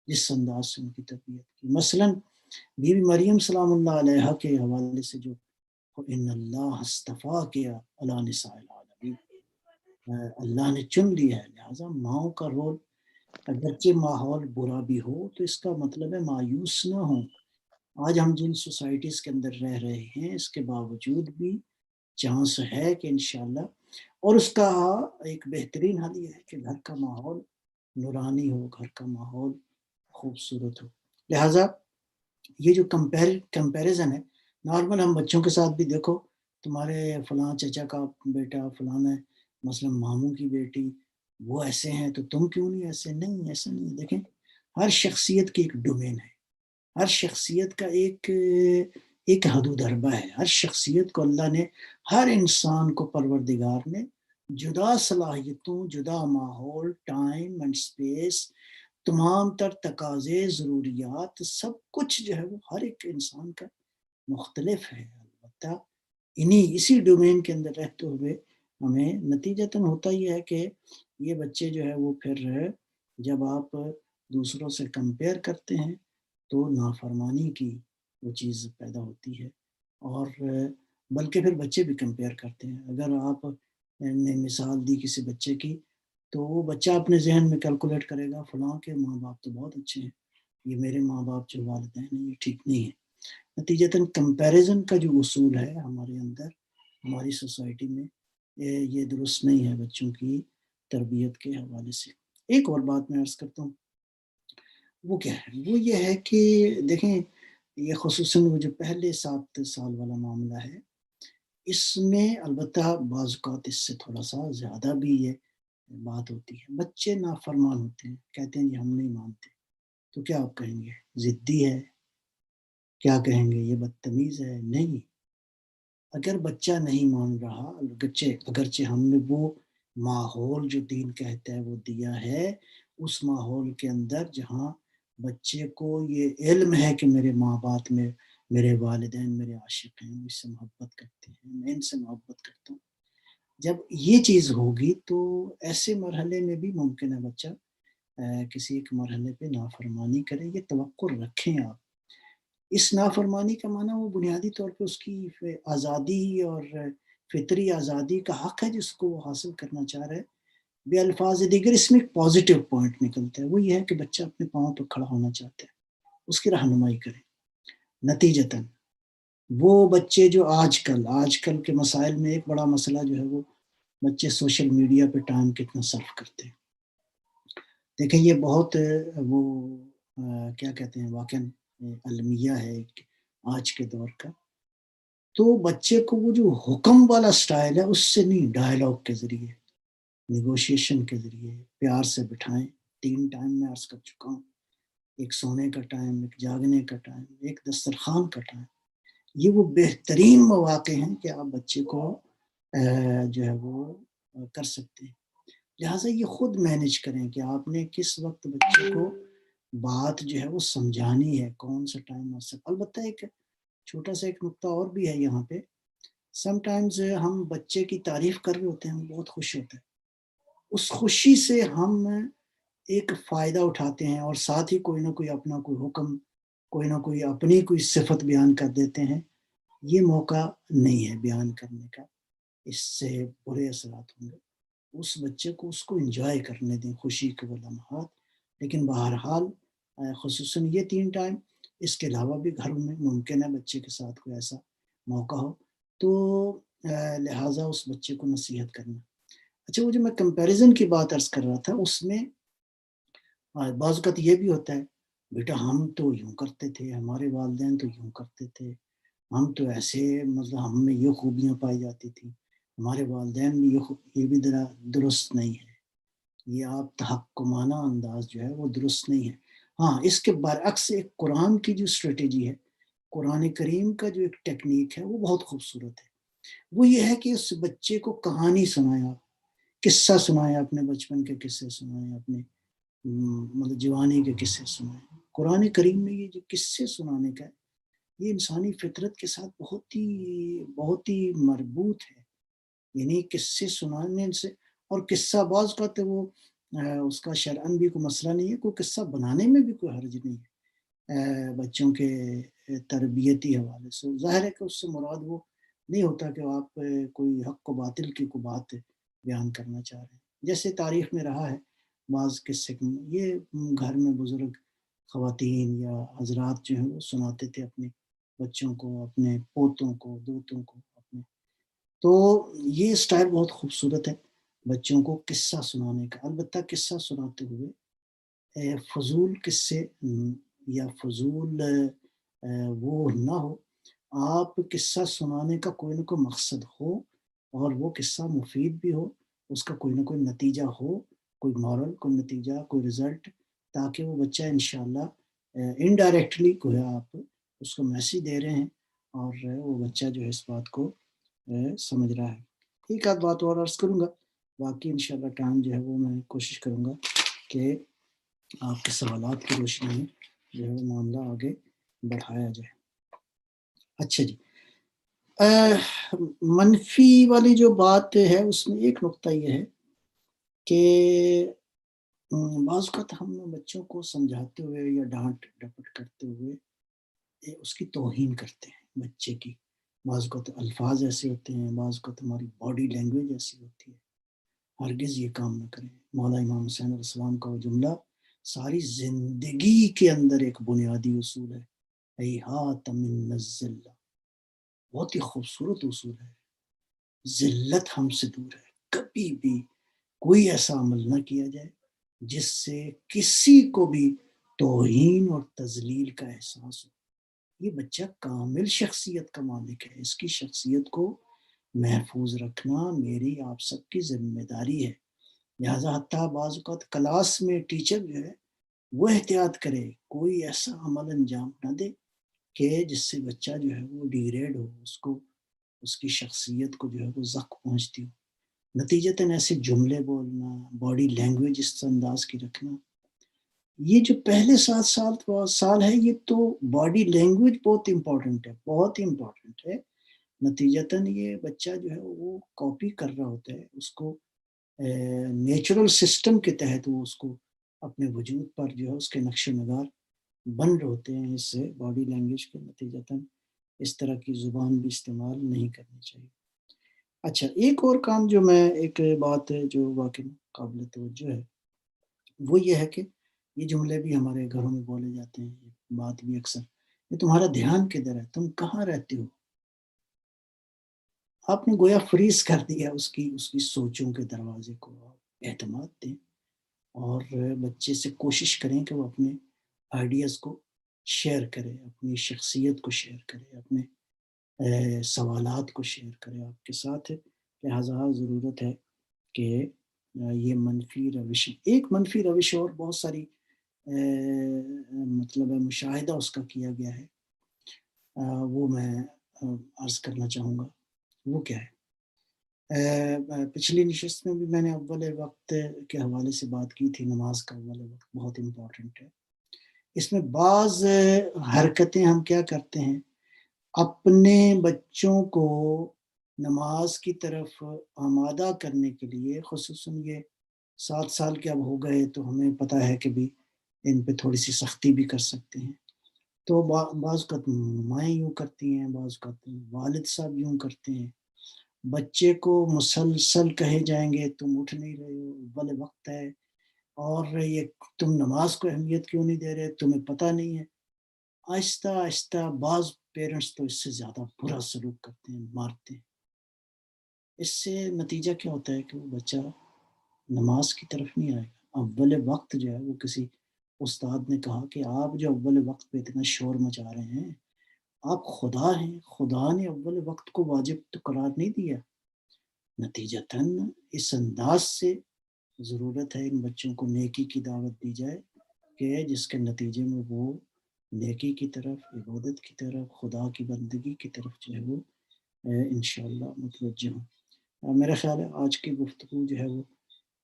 A: جس انداز سے ان کی تربیت کی، مثلا بی بی مریم سلام اللہ علیہ کے حوالے سے جو ان اللہ اصطفیٰ کیا علی نساء العالمین، اللہ نے چن لیا ہے. لہٰذا ماؤں کا رول، اگرچہ ماحول برا بھی ہو تو اس کا مطلب ہے مایوس نہ ہوں. آج ہم جن سوسائٹیز کے اندر رہ رہے ہیں اس کے باوجود بھی چانس ہے کہ انشاءاللہ، اور اس کا ایک بہترین حل یہ ہے کہ گھر کا ماحول نورانی ہو، گھر کا ماحول خوبصورت ہو. لہٰذا یہ جو کمپیریزن ہے، نارمل ہم بچوں کے ساتھ بھی دیکھو، تمہارے فلاں چچا کا بیٹا، فلاں ہے مثلا ماموں کی بیٹی، وہ ایسے ہیں تو تم کیوں نہیں ایسے. نہیں، ایسا نہیں. دیکھیں ہر شخصیت کی ایک ڈومین ہے، ہر شخصیت کا ایک حدود اربہ ہے. ہر شخصیت کو اللہ نے، ہر انسان کو پروردگار نے جدا صلاحیتوں، جدا ماحول، ٹائم اینڈ اسپیس، تمام تر تقاضے، ضروریات، سب کچھ جو ہے وہ ہر ایک انسان کا مختلف ہے. البتہ اسی ڈومین کے اندر رہتے ہوئے ہمیں نتیجتاً ہوتا ہی ہے کہ یہ بچے جو ہے وہ پھر جب آپ دوسروں سے کمپیئر کرتے ہیں تو نافرمانی کی وہ چیز پیدا ہوتی ہے. اور بلکہ پھر بچے بھی کمپیئر کرتے ہیں. اگر آپ نے مثال دی کسی بچے کی تو وہ بچہ اپنے ذہن میں کیلکولیٹ کرے گا فلاں کے ماں باپ تو بہت اچھے ہیں، یہ میرے ماں باپ جو والدین ہیں یہ ٹھیک نہیں ہے. نتیجتاً کمپیریزن کا جو اصول ہے ہمارے اندر، ہماری سوسائٹی میں، یہ درست نہیں ہے بچوں کی تربیت کے حوالے سے. ایک اور بات میں عرض کرتا ہوں، وہ کیا ہے؟ وہ یہ ہے کہ دیکھیں یہ خصوصاً وہ جو پہلے 7 سال والا معاملہ ہے، اس میں البتہ بعض اوقات اس سے تھوڑا سا زیادہ بھی یہ بات ہوتی ہے. بچے نافرمان ہوتے ہیں، کہتے ہیں جی ہم نہیں مانتے. تو کیا آپ کہیں گے ضدی ہے؟ کیا کہیں گے یہ بدتمیز ہے؟ نہیں. اگر بچہ نہیں مان رہا، اگرچہ ہم نے وہ ماحول جو دین کہتا ہے وہ دیا ہے، اس ماحول کے اندر جہاں بچے کو یہ علم ہے کہ میرے ماں باپ میں، میرے والدین میرے عاشق ہیں، مجھ سے محبت کرتے ہیں، میں ان سے محبت کرتا ہوں. جب یہ چیز ہوگی تو ایسے مرحلے میں بھی ممکن ہے بچہ کسی ایک مرحلے پہ نافرمانی کرے. یہ توقع رکھیں آپ. اس نافرمانی کا معنی وہ بنیادی طور پہ اس کی آزادی اور فطری آزادی کا حق ہے جس کو وہ حاصل کرنا چاہ رہے. بے الفاظ دیگر اس میں ایک پازیٹیو پوائنٹ نکلتا ہے، وہ یہ ہے کہ بچہ اپنے پاؤں پہ کھڑا ہونا چاہتا ہے، اس کی رہنمائی کریں. نتیجتاً وہ بچے جو آج کل کے مسائل میں ایک بڑا مسئلہ جو ہے وہ بچے سوشل میڈیا پہ ٹائم کتنا صرف کرتے ہیں. دیکھیں یہ بہت وہ کیا کہتے ہیں واقعاً المیہ ہے آج کے دور کا. تو بچے کو وہ جو حکم والا سٹائل ہے اس سے نہیں، ڈائلاگ کے ذریعے، نیگوشیشن کے ذریعے پیار سے بٹھائیں. 3 ٹائم میں عرض کر چکا ہوں، ایک سونے کا ٹائم، ایک جاگنے کا ٹائم، ایک دسترخوان کا ٹائم. یہ وہ بہترین مواقع ہیں کہ آپ بچے کو جو ہے وہ کر سکتے ہیں. لہٰذا یہ خود مینیج کریں کہ آپ نے کس وقت بچے کو بات جو ہے وہ سمجھانی ہے، کون سا ٹائم. البتہ ایک چھوٹا سا ایک نقطہ اور بھی ہے یہاں پہ. سم ٹائمز ہم بچے کی تعریف کر رہے ہوتے ہیں، ہم بہت خوش ہوتے ہیں، اس خوشی سے ہم ایک فائدہ اٹھاتے ہیں اور ساتھ ہی کوئی نہ کوئی اپنا کوئی حکم، کوئی نہ کوئی اپنی کوئی صفت بیان کر دیتے ہیں. یہ موقع نہیں ہے بیان کرنے کا، اس سے برے اثرات ہوں گے. اس بچے کو اس کو انجوائے کرنے دیں، خوشی کے وہ لمحات. لیکن بہرحال خصوصاً یہ 3 ٹائم، اس کے علاوہ بھی گھروں میں ممکن ہے بچے کے ساتھ کوئی ایسا موقع ہو تو لہٰذا اس بچے کو نصیحت کرنا. اچھا وہ جو میں کمپیریزن کی بات عرض کر رہا تھا، اس میں بعض اوقات یہ بھی ہوتا ہے بیٹا ہم تو یوں کرتے تھے، ہمارے والدین تو یوں کرتے تھے، ہم تو ایسے، مطلب ہم میں یہ خوبیاں پائی جاتی تھیں، ہمارے والدین میں یہ بھی درست نہیں ہے، یہ آپ تحکمانہ انداز جو ہے وہ درست نہیں ہے. ہاں اس کے برعکس ایک قرآن کی جو اسٹریٹجی ہے، قرآن کریم کا جو ایک ٹیکنیک ہے وہ بہت خوبصورت ہے. وہ یہ ہے کہ اس بچے کو کہانی سنایا، قصہ سنایا، اپنے بچپن کے قصے سنائے، اپنے مطلب جوانی کے قصے سنائے. قرآن کریم میں یہ جو قصے سنانے کا ہے یہ انسانی فطرت کے ساتھ بہت ہی مربوط ہے. یعنی قصے سنانے سے، اور قصہ بعض کا تو وہ اس کا شرعاً بھی کوئی مسئلہ نہیں ہے، کوئی قصہ بنانے میں بھی کوئی حرج نہیں ہے بچوں کے تربیتی حوالے سے. ظاہر ہے کہ اس سے مراد وہ نہیں ہوتا کہ آپ کوئی حق و باطل کی کوئی بات بیان کرنا چاہ رہے ہیں. جیسے تاریخ میں رہا ہے بعض قصے یہ گھر میں بزرگ خواتین یا حضرات جو ہیں وہ سناتے تھے اپنے بچوں کو، اپنے پوتوں کو، دوتوں کو اپنے. تو یہ سٹائل بہت خوبصورت ہے بچوں کو قصہ سنانے کا. البتہ قصہ سناتے ہوئے فضول قصے یا فضول وہ نہ ہو. آپ قصہ سنانے کا کوئی نہ کوئی مقصد ہو اور وہ قصہ مفید بھی ہو، اس کا کوئی نہ کوئی نتیجہ ہو، کوئی مورل، کوئی نتیجہ، کوئی رزلٹ، تاکہ وہ بچہ انشاءاللہ انڈائریکٹلی کو ہے آپ اس کو میسیج دے رہے ہیں اور وہ بچہ جو ہے اس بات کو سمجھ رہا ہے. ایک آدھ بات اور عرض کروں گا، باقی انشاءاللہ ٹائم جو ہے وہ میں کوشش کروں گا کہ آپ کے سوالات کی روشنی میں جو ہے معاملہ آگے بڑھایا جائے. اچھا جی، منفی والی جو بات ہے اس میں ایک نقطہ یہ ہے کہ بعض اوقات ہم بچوں کو سمجھاتے ہوئے یا ڈانٹ ڈپٹ کرتے ہوئے اس کی توہین کرتے ہیں بچے کی. بعض اوقات الفاظ ایسے ہوتے ہیں، بعض اوقات ہماری باڈی لینگویج ایسی ہوتی ہے. ہرگز یہ کام نہ کریں. مولا امام حسین علیہ السلام کا وہ جملہ ساری زندگی کے اندر ایک بنیادی اصول ہے، ایہات من الذلہ، بہت ہی خوبصورت اصول ہے. ذلت ہم سے دور ہے. کبھی بھی کوئی ایسا عمل نہ کیا جائے جس سے کسی کو بھی توہین اور تذلیل کا احساس ہو. یہ بچہ کامل شخصیت کا مالک ہے، اس کی شخصیت کو محفوظ رکھنا میری آپ سب کی ذمہ داری ہے. لہٰذا حتیٰ بعض اوقات کلاس میں ٹیچر جو ہے وہ احتیاط کرے، کوئی ایسا عمل انجام نہ دے کہ جس سے بچہ جو ہے وہ ڈیگریڈ ہو، اس کو اس کی شخصیت کو جو ہے وہ زخم پہنچتی ہو. نتیجتاً ایسے جملے بولنا، باڈی لینگویج اس انداز کی رکھنا، یہ جو پہلے 7 سال ہے یہ تو باڈی لینگویج بہت امپورٹنٹ ہے، بہت ہی امپورٹنٹ ہے. نتیجتاً یہ بچہ جو ہے وہ کاپی کر رہا ہوتا ہے، اس کو نیچرل سسٹم کے تحت وہ اس کو اپنے وجود پر جو ہے اس کے نقش نگار بن رہے ہوتے ہیں. اس سے باڈی لینگویج کے نتیجتاً اس طرح کی زبان بھی استعمال نہیں کرنی چاہیے. اچھا، ایک اور کام جو میں ایک بات ہے جو واقعی قابل توجہ ہے وہ یہ ہے کہ یہ جملے بھی ہمارے گھروں میں بولے جاتے ہیں، یہ بات بھی اکثر، یہ تمہارا دھیان کدھر ہے، تم کہاں رہتے ہو. آپ نے گویا فریز کر دیا اس کی سوچوں کے دروازے کو. اعتماد دیں اور بچے سے کوشش کریں کہ وہ اپنے آئیڈیاز کو شیئر کرے، اپنی شخصیت کو شیئر کرے، اپنے سوالات کو شیئر کرے آپ کے ساتھ. لہٰذا ضرورت ہے کہ یہ منفی روش، ایک منفی روش اور بہت ساری مطلب مشاہدہ اس کا کیا گیا ہے، وہ میں عرض کرنا چاہوں گا. وہ کیا ہے؟ پچھلی نشست میں بھی میں نے اول وقت کے حوالے سے بات کی تھی. نماز کا اول وقت بہت امپورٹنٹ ہے. اس میں بعض حرکتیں ہم کیا کرتے ہیں، اپنے بچوں کو نماز کی طرف آمادہ کرنے کے لیے، خصوصاً یہ 7 سال کے اب ہو گئے تو ہمیں پتہ ہے کہ بھی ان پہ تھوڑی سی سختی بھی کر سکتے ہیں. تو بعض اوقات مائیں یوں کرتی ہیں، بعض اوقات والد صاحب یوں کرتے ہیں. بچے کو مسلسل کہے جائیں گے تم اٹھ نہیں رہے ہو، اول وقت ہے، اور یہ تم نماز کو اہمیت کیوں نہیں دے رہے، تمہیں پتہ نہیں ہے. آہستہ آہستہ بعض پیرنٹس تو اس سے زیادہ برا سلوک کرتے ہیں، مارتے ہیں. اس سے نتیجہ کیا ہوتا ہے کہ وہ بچہ نماز کی طرف نہیں آئے گا. اول وقت جو ہے وہ کسی استاد نے کہا کہ آپ جو اول وقت پہ اتنا شور مچا رہے ہیں، آپ خدا ہیں، خدا نے اول وقت کو واجب تو قرار نہیں دیا. نتیجتاً اس انداز سے ضرورت ہے ان بچوں کو نیکی کی دعوت دی جائے کہ جس کے نتیجے میں وہ نیکی کی طرف، عبادت کی طرف، خدا کی بندگی کی طرف جو ہے وہ انشاءاللہ متوجہ ہوں. میرا خیال ہے آج کی گفتگو جو ہے وہ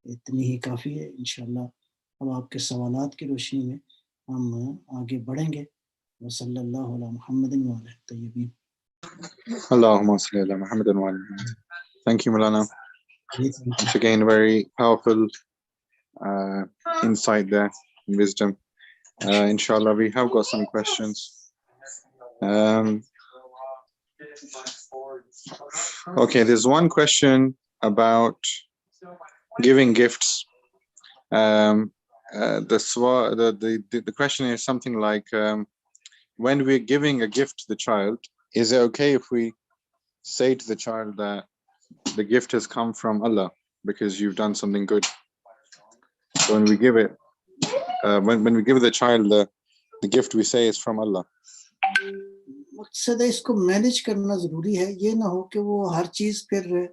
A: اتنی ہی کافی ہے. انشاءاللہ اب آپ کے سوالات کی روشنی میں ہم آگے بڑھیں گے. وصلی اللہ علی محمد وعلی الطیبین.
B: اللہم صلی علی محمد وعلی محمد. Thank you, Maulana. Once again, very powerful insight there, wisdom. Inshallah, we have got some questions. Okay, there's one question about giving gifts. The question is something like, when we're giving a gift to the child, is it okay if we say to the child that the gift has come from Allah because you've done something good? So when we give it, when we give the child the gift, we say it's from Allah.
A: مقصد ہے اس کو manage کرنا ضروری ہے. یہ نہ ہو کہ وہ ہر چیز پھر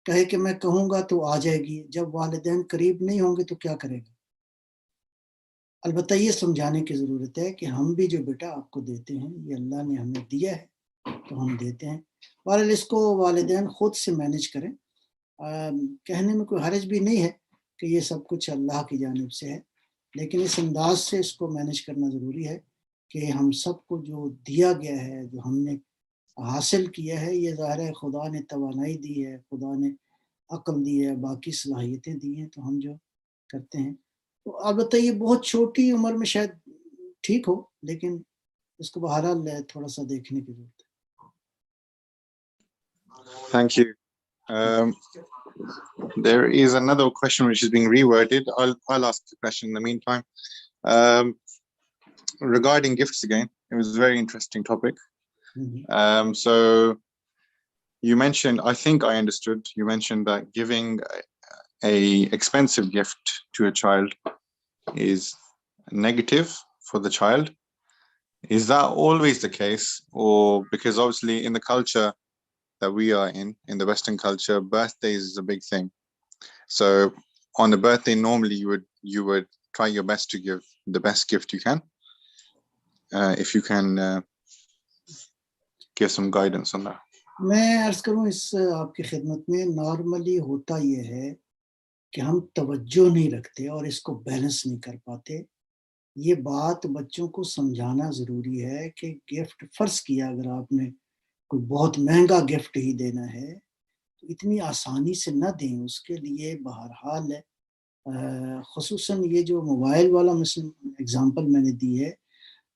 A: کہے کہ میں کہوں گا تو آ جائے گی، جب والدین قریب نہیں ہوں گے تو کیا کرے گا؟ البتہ یہ سمجھانے کی ضرورت ہے کہ ہم بھی جو بیٹا آپ کو دیتے ہیں یہ اللہ نے ہمیں دیا ہے تو ہم دیتے ہیں، بہرحال اس کو والدین خود سے مینیج کریں۔ کہنے میں کوئی حرج بھی نہیں ہے کہ یہ سب کچھ اللہ کی جانب سے ہے، لیکن اس انداز سے اس کو مینیج کرنا ضروری ہے کہ ہم سب کو جو دیا گیا ہے، جو ہم نے حاصل کیا ہے، یہ ظاہر ہے خدا نے توانائی دی ہے، خدا نے عقل دی ہے، باقی صلاحیتیں دی ہیں، تو ہم جو کرتے ہیں تو البتہ یہ بہت چھوٹی عمر میں شاید ٹھیک ہو، لیکن اس کو بہرحال تھوڑا سا دیکھنے کی ضرورت ہے۔
B: Thank you. There is another question which is being reworded. I'll ask the question in the meantime. Regarding gifts again, it was a very interesting topic. So you mentioned, I think I understood, you mentioned that giving a expensive gift to a child is negative for the child. Is that always the case? Or because obviously in the culture that we are in the Western culture, birthdays is a big thing. So on the birthday, normally you would try your best to give the best gift you can. If you can give some guidance on that.
A: میں عرض کروں اس آپ کی خدمت میں، normally ہوتا یہ ہے کہ ہم توجہ نہیں رکھتے اور اس کو بیلنس نہیں کر پاتے۔ یہ بات بچوں کو سمجھانا ضروری ہے کہ گفٹ فرض کیا اگر آپ نے کوئی بہت مہنگا گفٹ ہی دینا ہے تو اتنی آسانی سے نہ دیں، اس کے لیے بہرحال خصوصاً یہ جو موبائل والا اگزامپل میں نے دی ہے،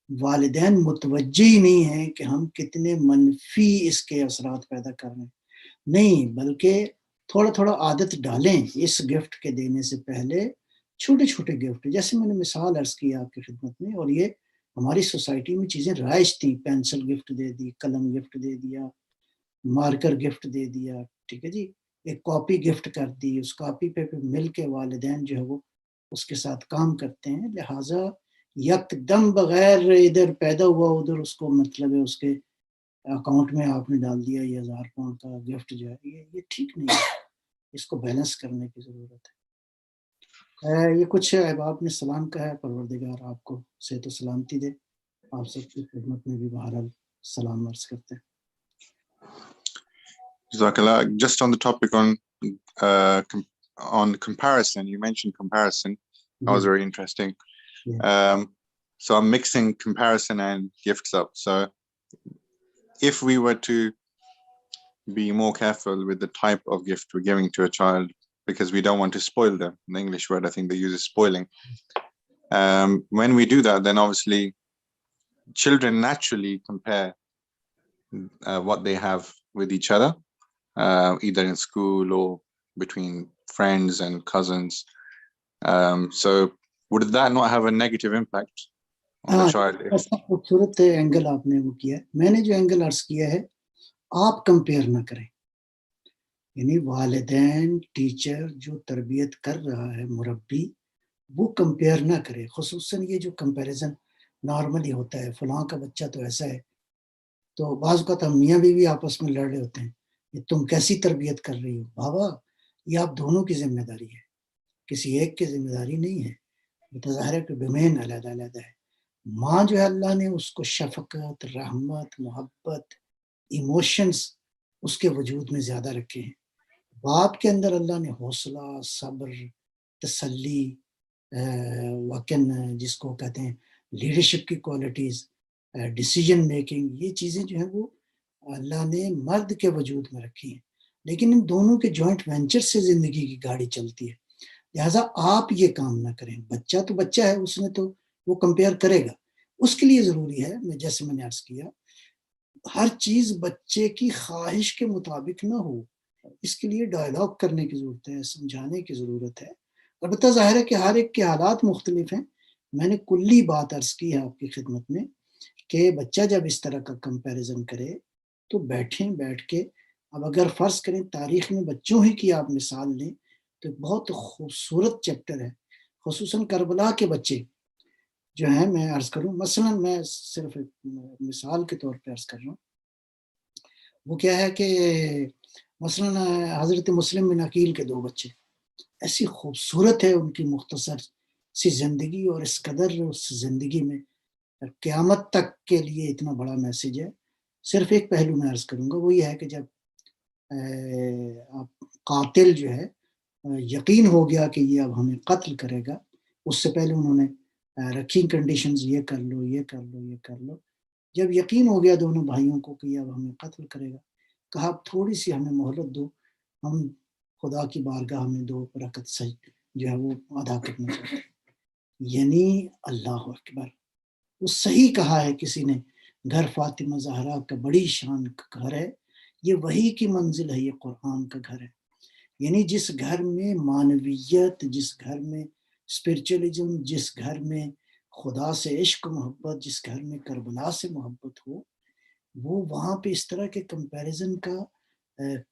A: والدین متوجہ ہی نہیں ہیں کہ ہم کتنے منفی اس کے اثرات پیدا کر رہے ہیں، نہیں بلکہ تھوڑا تھوڑا عادت ڈالیں اس گفٹ کے دینے سے پہلے، چھوٹے چھوٹے گفٹ، جیسے میں نے مثال عرض کی آپ کی خدمت میں، اور یہ ہماری سوسائٹی میں چیزیں رائج تھیں، پینسل گفٹ دے دی، قلم گفٹ دے دیا، مارکر گفٹ دے دیا، ٹھیک ہے جی، ایک کاپی گفٹ کر دی، اس کاپی پہ مل کے والدین جو ہے وہ اس کے ساتھ کام کرتے ہیں، لہٰذا یک دم بغیر ادھر پیدا ہوا ادھر اس کو مطلب ہے اس کے اکاؤنٹ میں آپ نے ڈال دیا یہ 1000 پاؤنڈ کا گفٹ جو ہے، یہ ٹھیک نہیں ہے، اس کو بیلنس کرنے کی ضرورت ہے۔ یہ کچھ احباب نے سلام کہا ہے، پروردگار آپ کو صحت و سلامتی دے، آپ سب کی خدمت میں بھی بہرحال سلام عرض کرتے ہیں۔
B: Jazakallah. Just on the topic on comparison, you mentioned comparison. That was very interesting. So I'm mixing comparison and gifts up. So if we were to be more careful with the type of gift we're giving to a child, because we don't want to spoil them. The English word I think they use is spoiling. When we do that, then obviously children naturally compare what they have with each other, either in school or between friends and cousins. So would that not have a negative impact on the child?
A: خوبصورت angle آپ نے وہ کیا ہے، میں نے جو angle عرض کیا ہے آپ کمپیئر نہ کریں، یعنی والدین، ٹیچر جو تربیت کر رہا ہے، مربی، وہ کمپیئر نہ کرے، خصوصاً یہ جو کمپیریزن نارملی ہوتا ہے، فلاں کا بچہ تو ایسا ہے، تو بعض اوقات ہم میاں بیوی آپس میں لڑ رہے ہوتے ہیں، یہ تم کیسی تربیت کر رہی ہو، بابا یہ آپ دونوں کی ذمہ داری ہے، کسی ایک کی ذمہ داری نہیں ہے، متظاہر ہے کہ ڈومین علیحدہ علیحدہ ہے۔ ماں جو ہے اللہ نے اس کو شفقت، رحمت، محبت، ایموشنز اس کے وجود میں زیادہ رکھے ہیں، باپ کے اندر اللہ نے حوصلہ، صبر، تسلی، وکن جس کو کہتے ہیں لیڈرشپ کی کوالٹیز، ڈیسیجن میکنگ، یہ چیزیں جو ہیں وہ اللہ نے مرد کے وجود میں رکھی ہیں، لیکن ان دونوں کے جوائنٹ وینچر سے زندگی کی گاڑی چلتی ہے، لہٰذا آپ یہ کام نہ کریں۔ بچہ تو بچہ ہے، اس نے تو وہ کمپیئر کرے گا، اس کے لیے ضروری ہے، جیسے میں نے عرض کیا، ہر چیز بچے کی خواہش کے مطابق نہ ہو، اس کے لیے ڈائلاگ کرنے کی ضرورت ہے، سمجھانے کی ضرورت ہے۔ البتہ ظاہر ہے کہ ہر ایک کے حالات مختلف ہیں، میں نے کلی بات عرض کی ہے آپ کی خدمت میں کہ بچہ جب اس طرح کا کمپیریزن کرے تو بیٹھ کے، اب اگر فرض کریں تاریخ میں بچوں ہی کی آپ مثال لیں تو بہت خوبصورت چیپٹر ہے، خصوصاً کربلا کے بچے جو ہیں، میں عرض کروں مثلاً، میں صرف مثال کے طور پہ عرض کر رہا ہوں، وہ کیا ہے کہ مثلاً حضرت مسلم بن عقیل کے 2 بچے، ایسی خوبصورت ہے ان کی مختصر سی زندگی، اور اس قدر اس زندگی میں قیامت تک کے لیے اتنا بڑا میسج ہے. صرف ایک پہلو میں عرض کروں گا، وہ یہ ہے کہ جب قاتل جو ہے یقین ہو گیا کہ یہ اب ہمیں قتل کرے گا، اس سے پہلے انہوں نے رکھی کنڈیشنز، یہ کر لو یہ کر لو یہ کر لو. جب یقین ہو گیا دونوں بھائیوں کو کہ یہ اب ہمیں قتل کرے گا، کہا اب تھوڑی سی ہمیں مہلت دو، ہم خدا کی بارگاہ میں 2 رکعت جو ہے وہ ادا کرنا چاہتے ہیں. یعنی اللہ اکبر، وہ صحیح کہا ہے کسی نے، گھر فاطمہ زہرا کا بڑی شان کا گھر ہے، یہ وہی کی منزل ہے، یہ قرآن کا گھر ہے. یعنی جس گھر میں معنویت، جس گھر میں اسپرچولیزم، جس گھر میں خدا سے عشق محبت، جس گھر میں کربلا سے محبت ہو، وہ وہاں پہ اس طرح کے کمپیریزن کا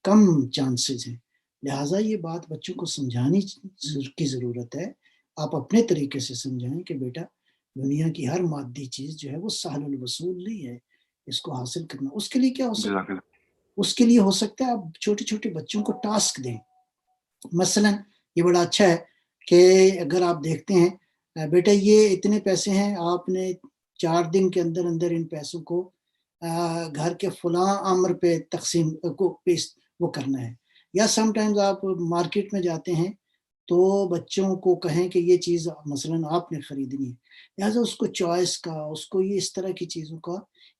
A: کم چانسز ہیں. لہٰذا یہ بات بچوں کو سمجھانے کی ضرورت ہے. آپ اپنے طریقے سے سمجھائیں کہ بیٹا دنیا کی ہر مادی چیز جو ہے وہ سہل الوصول نہیں ہے، اس کو حاصل کرنا. اس کے لیے کیا ہو سکتا ہے؟ اس کے لیے ہو سکتا ہے آپ چھوٹے چھوٹے بچوں کو ٹاسک دیں. مثلا یہ بڑا اچھا ہے کہ اگر آپ دیکھتے ہیں بیٹا یہ اتنے پیسے ہیں، آپ نے 4 دن کے اندر اندر ان پیسوں کو گھر کے فلاں امر پہ تقسیم کو وہ کرنا ہے. یا سم ٹائمز آپ مارکیٹ میں جاتے ہیں تو بچوں کو کہیں کہ یہ چیز مثلا آپ نے خریدنی ہے، لہٰذا اس کو چوائس کا، اس کو یہ اس طرح کی چیزوں کا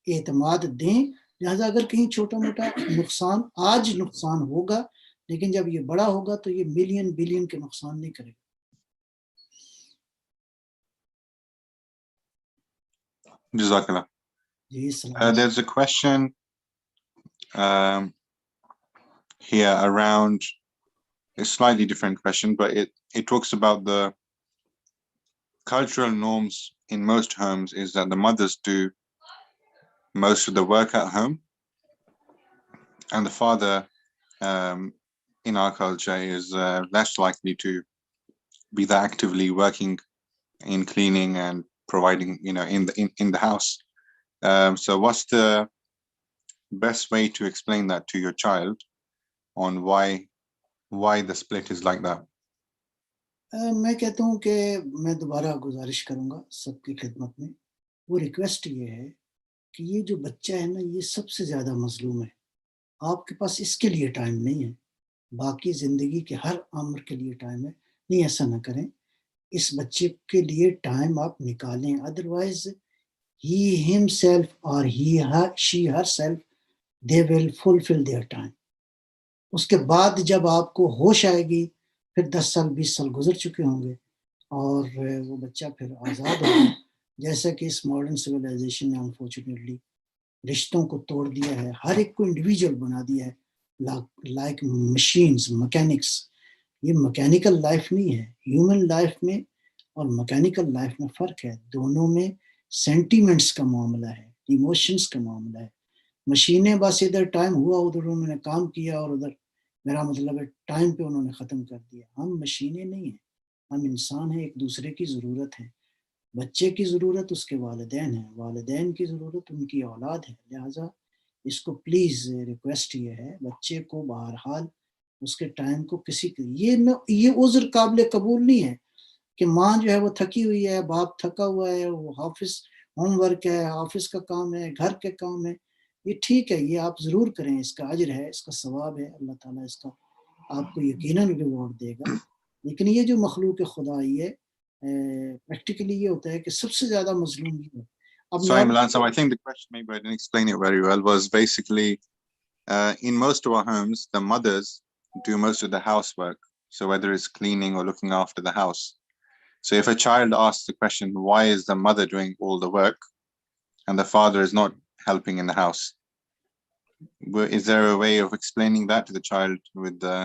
A: اعتماد دیں. لہٰذا اگر کہیں چھوٹا موٹا نقصان آج نقصان ہوگا، لیکن جب یہ بڑا ہوگا تو یہ ملین بلین کے نقصان نہیں کرے گا.
B: Jazakallah.
A: جی السلام.
B: There's a question here around a slightly different question, but it talks about the cultural norms in most homes is that the mothers do most of the work at home, and the father in our culture is less likely to be that actively working in cleaning and providing, in the house. So what's the best way to explain that to your child on why the split is like that?
A: میں کہتا ہوں کہ میں دوبارہ گزارش کروں گا سب کی خدمت میں، وہ ریکویسٹ یہ ہے کہ یہ جو بچہ ہے نا یہ سب سے زیادہ مظلوم ہے. آپ کے پاس اس کے لیے ٹائم نہیں ہے، باقی زندگی کے ہر امر کے لیے ٹائم ہے. نہیں، ایسا نہ کریں، اس بچے کے لیے ٹائم آپ نکالیں. Otherwise he himself or she herself, they will fulfill their time. اس کے بعد جب آپ کو ہوش آئے گی، پھر 10 سال 20 سال گزر چکے ہوں گے اور وہ بچہ پھر آزاد ہوگا. جیسا کہ اس ماڈرن سویلائزیشن نے انفارچونیٹلی رشتوں کو توڑ دیا ہے، ہر ایک کو انڈیویجول بنا دیا ہے، لائک مشینز، میکینکس. یہ میکینیکل لائف نہیں ہے. ہیومن لائف میں اور میکینیکل لائف میں فرق ہے. دونوں میں سینٹیمنٹس کا معاملہ ہے، ایموشنس کا معاملہ ہے. مشینیں بس ادھر ٹائم ہوا ادھر انہوں نے کام کیا اور ادھر، میرا مطلب ہے ٹائم پہ انہوں نے ختم کر دیا. ہم مشینیں نہیں ہیں، ہم انسان ہیں. ایک دوسرے کی ضرورت ہے. بچے کی ضرورت اس کے والدین ہیں، والدین کی ضرورت ان کی اولاد ہے. لہٰذا اس کو پلیز ریکویسٹ یہ ہے، بچے کو بہرحال اس کے ٹائم کو یہ عذر قابل قبول نہیں ہے کہ ماں جو ہے وہ تھکی ہوئی ہے، باپ تھکا ہوا ہے، وہ آفس ہوم ورک ہے، آفس کا کام ہے، گھر کے کام ہے. یہ ٹھیک ہے، یہ آپ ضرور کریں، اس کا اجر ہے، اس کا ثواب ہے، اللہ تعالیٰ اس کا آپ کو یقیناً ریوارڈ دے گا. لیکن یہ جو مخلوق خدا یہ پریکٹیکلی یہ ہوتا ہے کہ سب سے زیادہ مظلوم یہ ہے.
B: Sorry, Milan, so I think the question, maybe I didn't explain it very well, was basically in most of our homes, the mothers do most of the housework. So whether it's cleaning or looking after the house. So if a child asks the question, why is the mother doing all the work and the father is not helping in the house? Is there a way of explaining that to the child with the...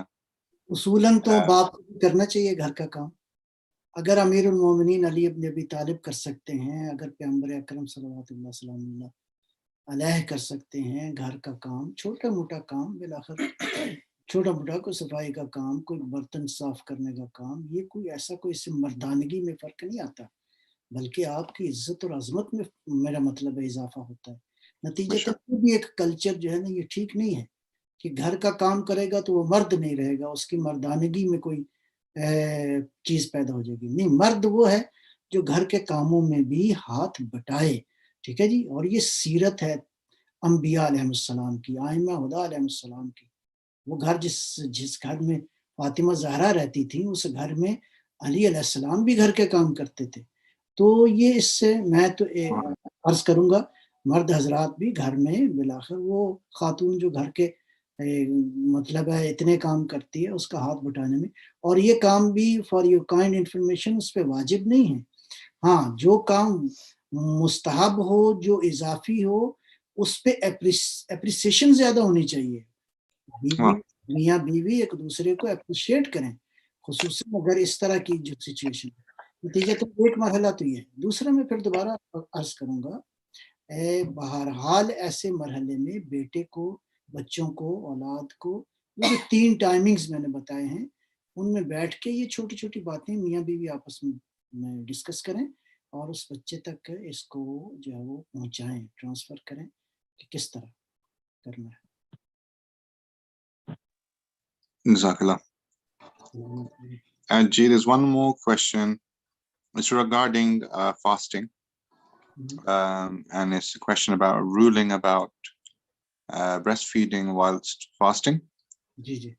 A: اصولاً تو باپ کو کرنا چاہیے گھر کا کام. اگر امیر المومنین علی ابن ابی طالب کر سکتے ہیں، اگر پیغمبر اکرم صلوات اللہ سلام اللہ علیہ کر سکتے ہیں گھر کا کام، چھوٹا موٹا کام، بالآخر چھوٹا موٹا کوئی صفائی کا کام، کوئی برتن صاف کرنے کا کام، یہ کوئی ایسا کوئی اس سے مردانگی میں فرق نہیں آتا، بلکہ آپ کی عزت اور عظمت میں میرا مطلب ہے اضافہ ہوتا ہے. نتیجتاً بھی ایک کلچر جو ہے نا یہ ٹھیک نہیں ہے کہ گھر کا کام کرے گا تو وہ مرد نہیں رہے گا, اس کی مردانگی میں کوئی چیز پیدا ہو جائے گی. نہیں, مرد وہ ہے جو گھر کے کاموں میں بھی ہاتھ بٹائے. ٹھیک ہے جی. اور یہ سیرت ہے انبیاء علیہ السلام کی, ائمہ ہدیٰ علیہ السلام کی. وہ گھر جس گھر میں فاطمہ زہرا رہتی تھی, اس گھر میں علی علیہ السلام بھی گھر کے کام کرتے تھے. تو یہ اس سے میں تو عرض کروں گا, مرد حضرات بھی گھر میں بالآخر وہ خاتون جو گھر کے مطلب ہے اتنے کام کرتی ہے, اس کا ہاتھ بٹانے میں. اور یہ کام بھی فار یور کائنڈ انفارمیشن اس پہ واجب نہیں ہے. ہاں, جو کام مستحب ہو, جو اضافی ہو, اس پہ اپریسیشن زیادہ ہونی چاہیے. میاں بیوی ایک دوسرے کو اپریشیٹ کریں, خصوصاً اگر اس طرح کی جو سچویشن ہے. نتیجہ تو ایک مرحلہ تو یہ ہے. دوسرا میں پھر دوبارہ عرض کروں گا, بہرحال ایسے مرحلے میں بیٹے کو, بچوں کو, اولاد کو, وہ جو 3 ٹائمنگز میں نے بتائے ہیں, ان میں بیٹھ کے یہ چھوٹی چھوٹی باتیں میاں بیوی آپس میں ڈسکس کریں, اور اس بچے تک اس کو جو ہے وہ پہنچائیں, ٹرانسفر کریں کہ کس طرح کرنا ہے.
B: Jazakallah. And G, there's one more question. It's regarding fasting. And it's a question about a ruling about breastfeeding whilst fasting. It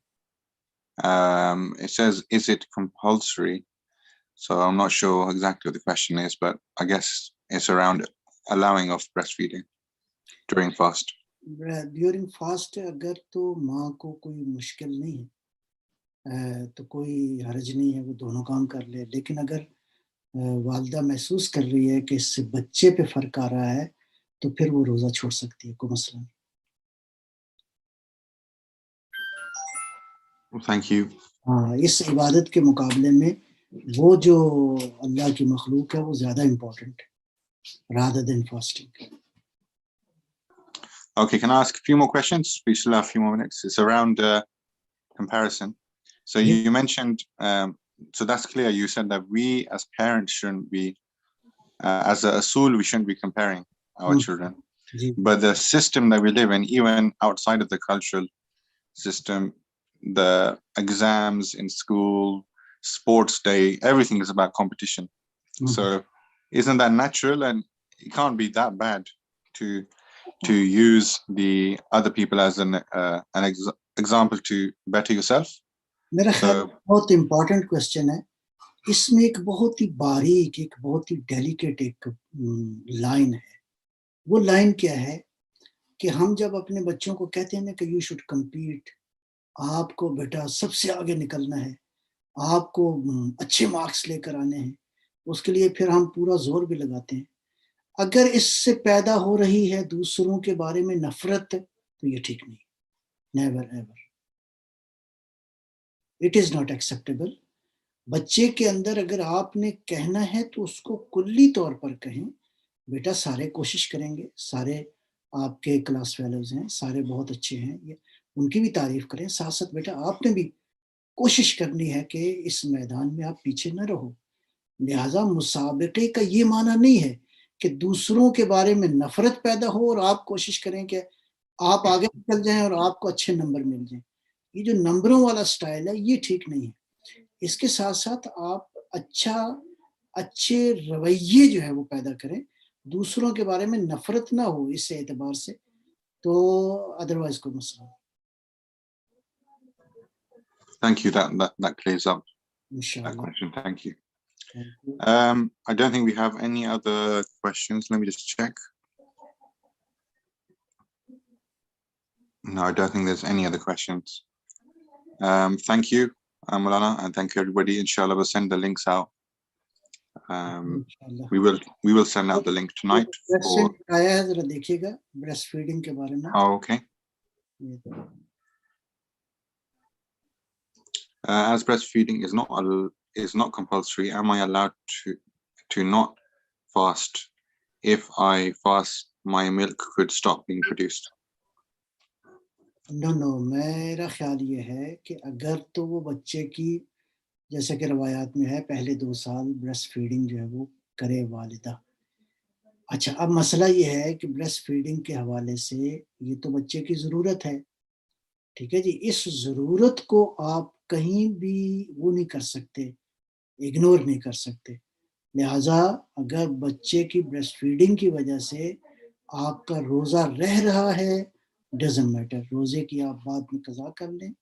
B: says, is it compulsory? So I'm not sure exactly what the question is, but I guess it's around allowing of breastfeeding during fast.
A: During fast اگر تو ماں کو کوئی مشکل نہیں ہے تو کوئی حرج نہیں ہے, وہ دونوں کام کر لے. لیکن اگر والدہ محسوس کر رہی ہے کہ اس سے بچے پہ فرق آ رہا ہے تو پھر وہ روزہ چھوڑ سکتی ہے, کوئی مسئلہ نہیں.
B: Thank you.
A: ہاں, اس عبادت کے مقابلے میں وہ جو اللہ کی مخلوق ہے وہ زیادہ امپورٹنٹ ہے rather than fasting.
B: Okay, can I ask a few more questions? We still have a few more minutes. It's around comparison. So you mentioned, so that's clear. You said that we as parents shouldn't be, as a asul, we shouldn't be comparing our children. But the system that we live in, even outside of the cultural system, the exams in school, sports day, everything is about competition. So isn't that natural? And it can't be that bad to use the other people as an example to better yourself.
A: میرا خیال بہت important question ہے. اس میں ایک بہت ہی باریک, ایک بہت ہی ڈیلیکیٹ ایک لائن ہے. وہ لائن کیا ہے کہ ہم جب اپنے بچوں کو کہتے ہیں نا کہ یو شوڈ کمپیٹ, آپ کو بیٹا سب سے آگے نکلنا ہے, آپ کو اچھے مارکس لے کر آنے ہیں, اس کے لیے پھر ہم پورا زور بھی لگاتے ہیں. اگر اس سے پیدا ہو رہی ہے دوسروں کے بارے میں نفرت تو یہ ٹھیک نہیں. Never ever, it is not acceptable. بچے کے اندر اگر آپ نے کہنا ہے تو اس کو کلی طور پر کہیں, بیٹا سارے کوشش کریں گے, سارے آپ کے کلاس فیلوز ہیں, سارے بہت اچھے ہیں, ان کی بھی تعریف کریں. ساتھ ساتھ بیٹا آپ نے بھی کوشش کرنی ہے کہ اس میدان میں آپ پیچھے نہ رہو. لہٰذا مسابقے کا یہ معنی نہیں ہے کہ دوسروں کے بارے میں نفرت پیدا ہو اور آپ کوشش کریں کہ آپ آگے نکل جائیں اور آپ کو اچھے نمبر مل جائیں. یہ جو نمبروں والا سٹائل ہے یہ ٹھیک نہیں ہے. اس کے ساتھ ساتھ آپ اچھے رویے جو ہے وہ پیدا کریں, دوسروں کے بارے میں نفرت نہ ہو اس اعتبار سے, تو ادروائز کوئی مسئلہ نہیں.
B: Thank you. That clears up that question. Thank you. I don't think we have any other questions. Let me just check. No, I don't think there's any other questions. Thank you, Maulana, and thank you everybody. Inshallah, we'll send the links out. We will send out the link tonight. Oh, okay. As breastfeeding is not compulsory, am I allowed to not fast? If I fast, my milk could stop being produced.
A: No, میرا خیال یہ ہے کہ اگر تو وہ بچے کی جیسا کہ روایات میں ہے پہلے 2 سال بریسٹ فیڈنگ جو ہے وہ کرے والدہ. اچھا, اب مسئلہ یہ ہے کہ بریسٹ فیڈنگ کے حوالے سے یہ تو بچے کی ضرورت ہے, ٹھیک ہے جی. اس ضرورت کو آپ کہیں بھی وہ نہیں کر سکتے, اگنور نہیں کر سکتے. لہٰذا اگر بچے کی بریسٹ فیڈنگ کی وجہ سے آپ کا روزہ رہ رہا ہے, ڈزنٹ میٹر, روزے کی آپ بعد میں قضا کر لیں,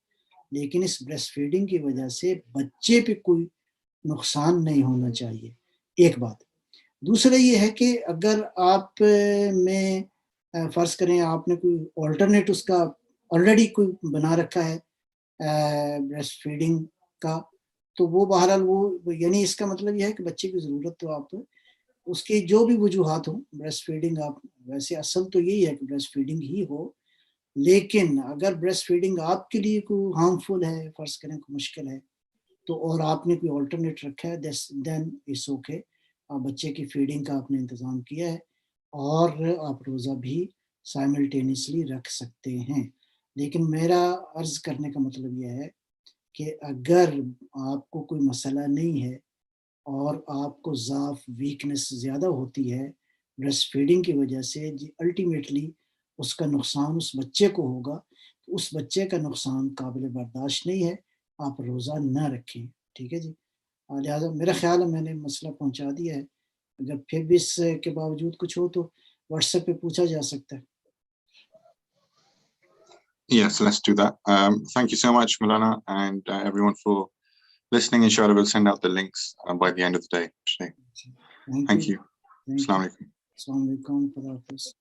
A: لیکن اس بریسٹ فیڈنگ کی وجہ سے بچے پہ کوئی نقصان نہیں ہونا چاہیے. ایک بات. دوسرا یہ ہے کہ اگر آپ میں فرض کریں آپ نے کوئی آلٹرنیٹ اس کا آلریڈی کوئی بنا رکھا ہے بریسٹ فیڈنگ کا, تو وہ بہرحال وہ یعنی اس کا مطلب یہ ہے کہ بچے کی ضرورت تو آپ اس کی جو بھی وجوہات ہوں بریسٹ فیڈنگ آپ, ویسے اصل تو یہی ہے کہ بریسٹ فیڈنگ ہی ہو, لیکن اگر بریسٹ فیڈنگ آپ کے لیے کوئی ہارمفل ہے, فرض کریں کوئی مشکل ہے, تو اور آپ نے کوئی آلٹرنیٹ رکھا ہے, دین اٹس اوکے. بچے کی فیڈنگ کا آپ نے انتظام کیا ہے اور آپ روزہ بھی سائملٹینیسلی رکھ سکتے ہیں. لیکن میرا عرض کرنے کا مطلب یہ ہے کہ اگر آپ کو کوئی مسئلہ نہیں ہے اور آپ کو ضعف ویکنس زیادہ ہوتی ہے بریسٹ فیڈنگ کی وجہ سے, جی الٹیمیٹلی اس کا نقصان اس بچے کو ہوگا, تو اس بچے کا نقصان قابل برداشت نہیں ہے, آپ روزہ نہ رکھیں. ٹھیک ہے جی. لہٰذا میرا خیال ہے میں نے مسئلہ پہنچا دیا ہے. اگر پھر بھی اس کے باوجود کچھ ہو تو واٹس ایپ پہ پوچھا جا سکتا ہے.
B: Yes, let's do that. Thank you so much, Maulana, and everyone for listening. Inshallah, we'll send out the links by the end of the day today. Thank you.
A: Thank you.
B: Assalamu alaikum.
A: السلام علیکم. خدا حافظ.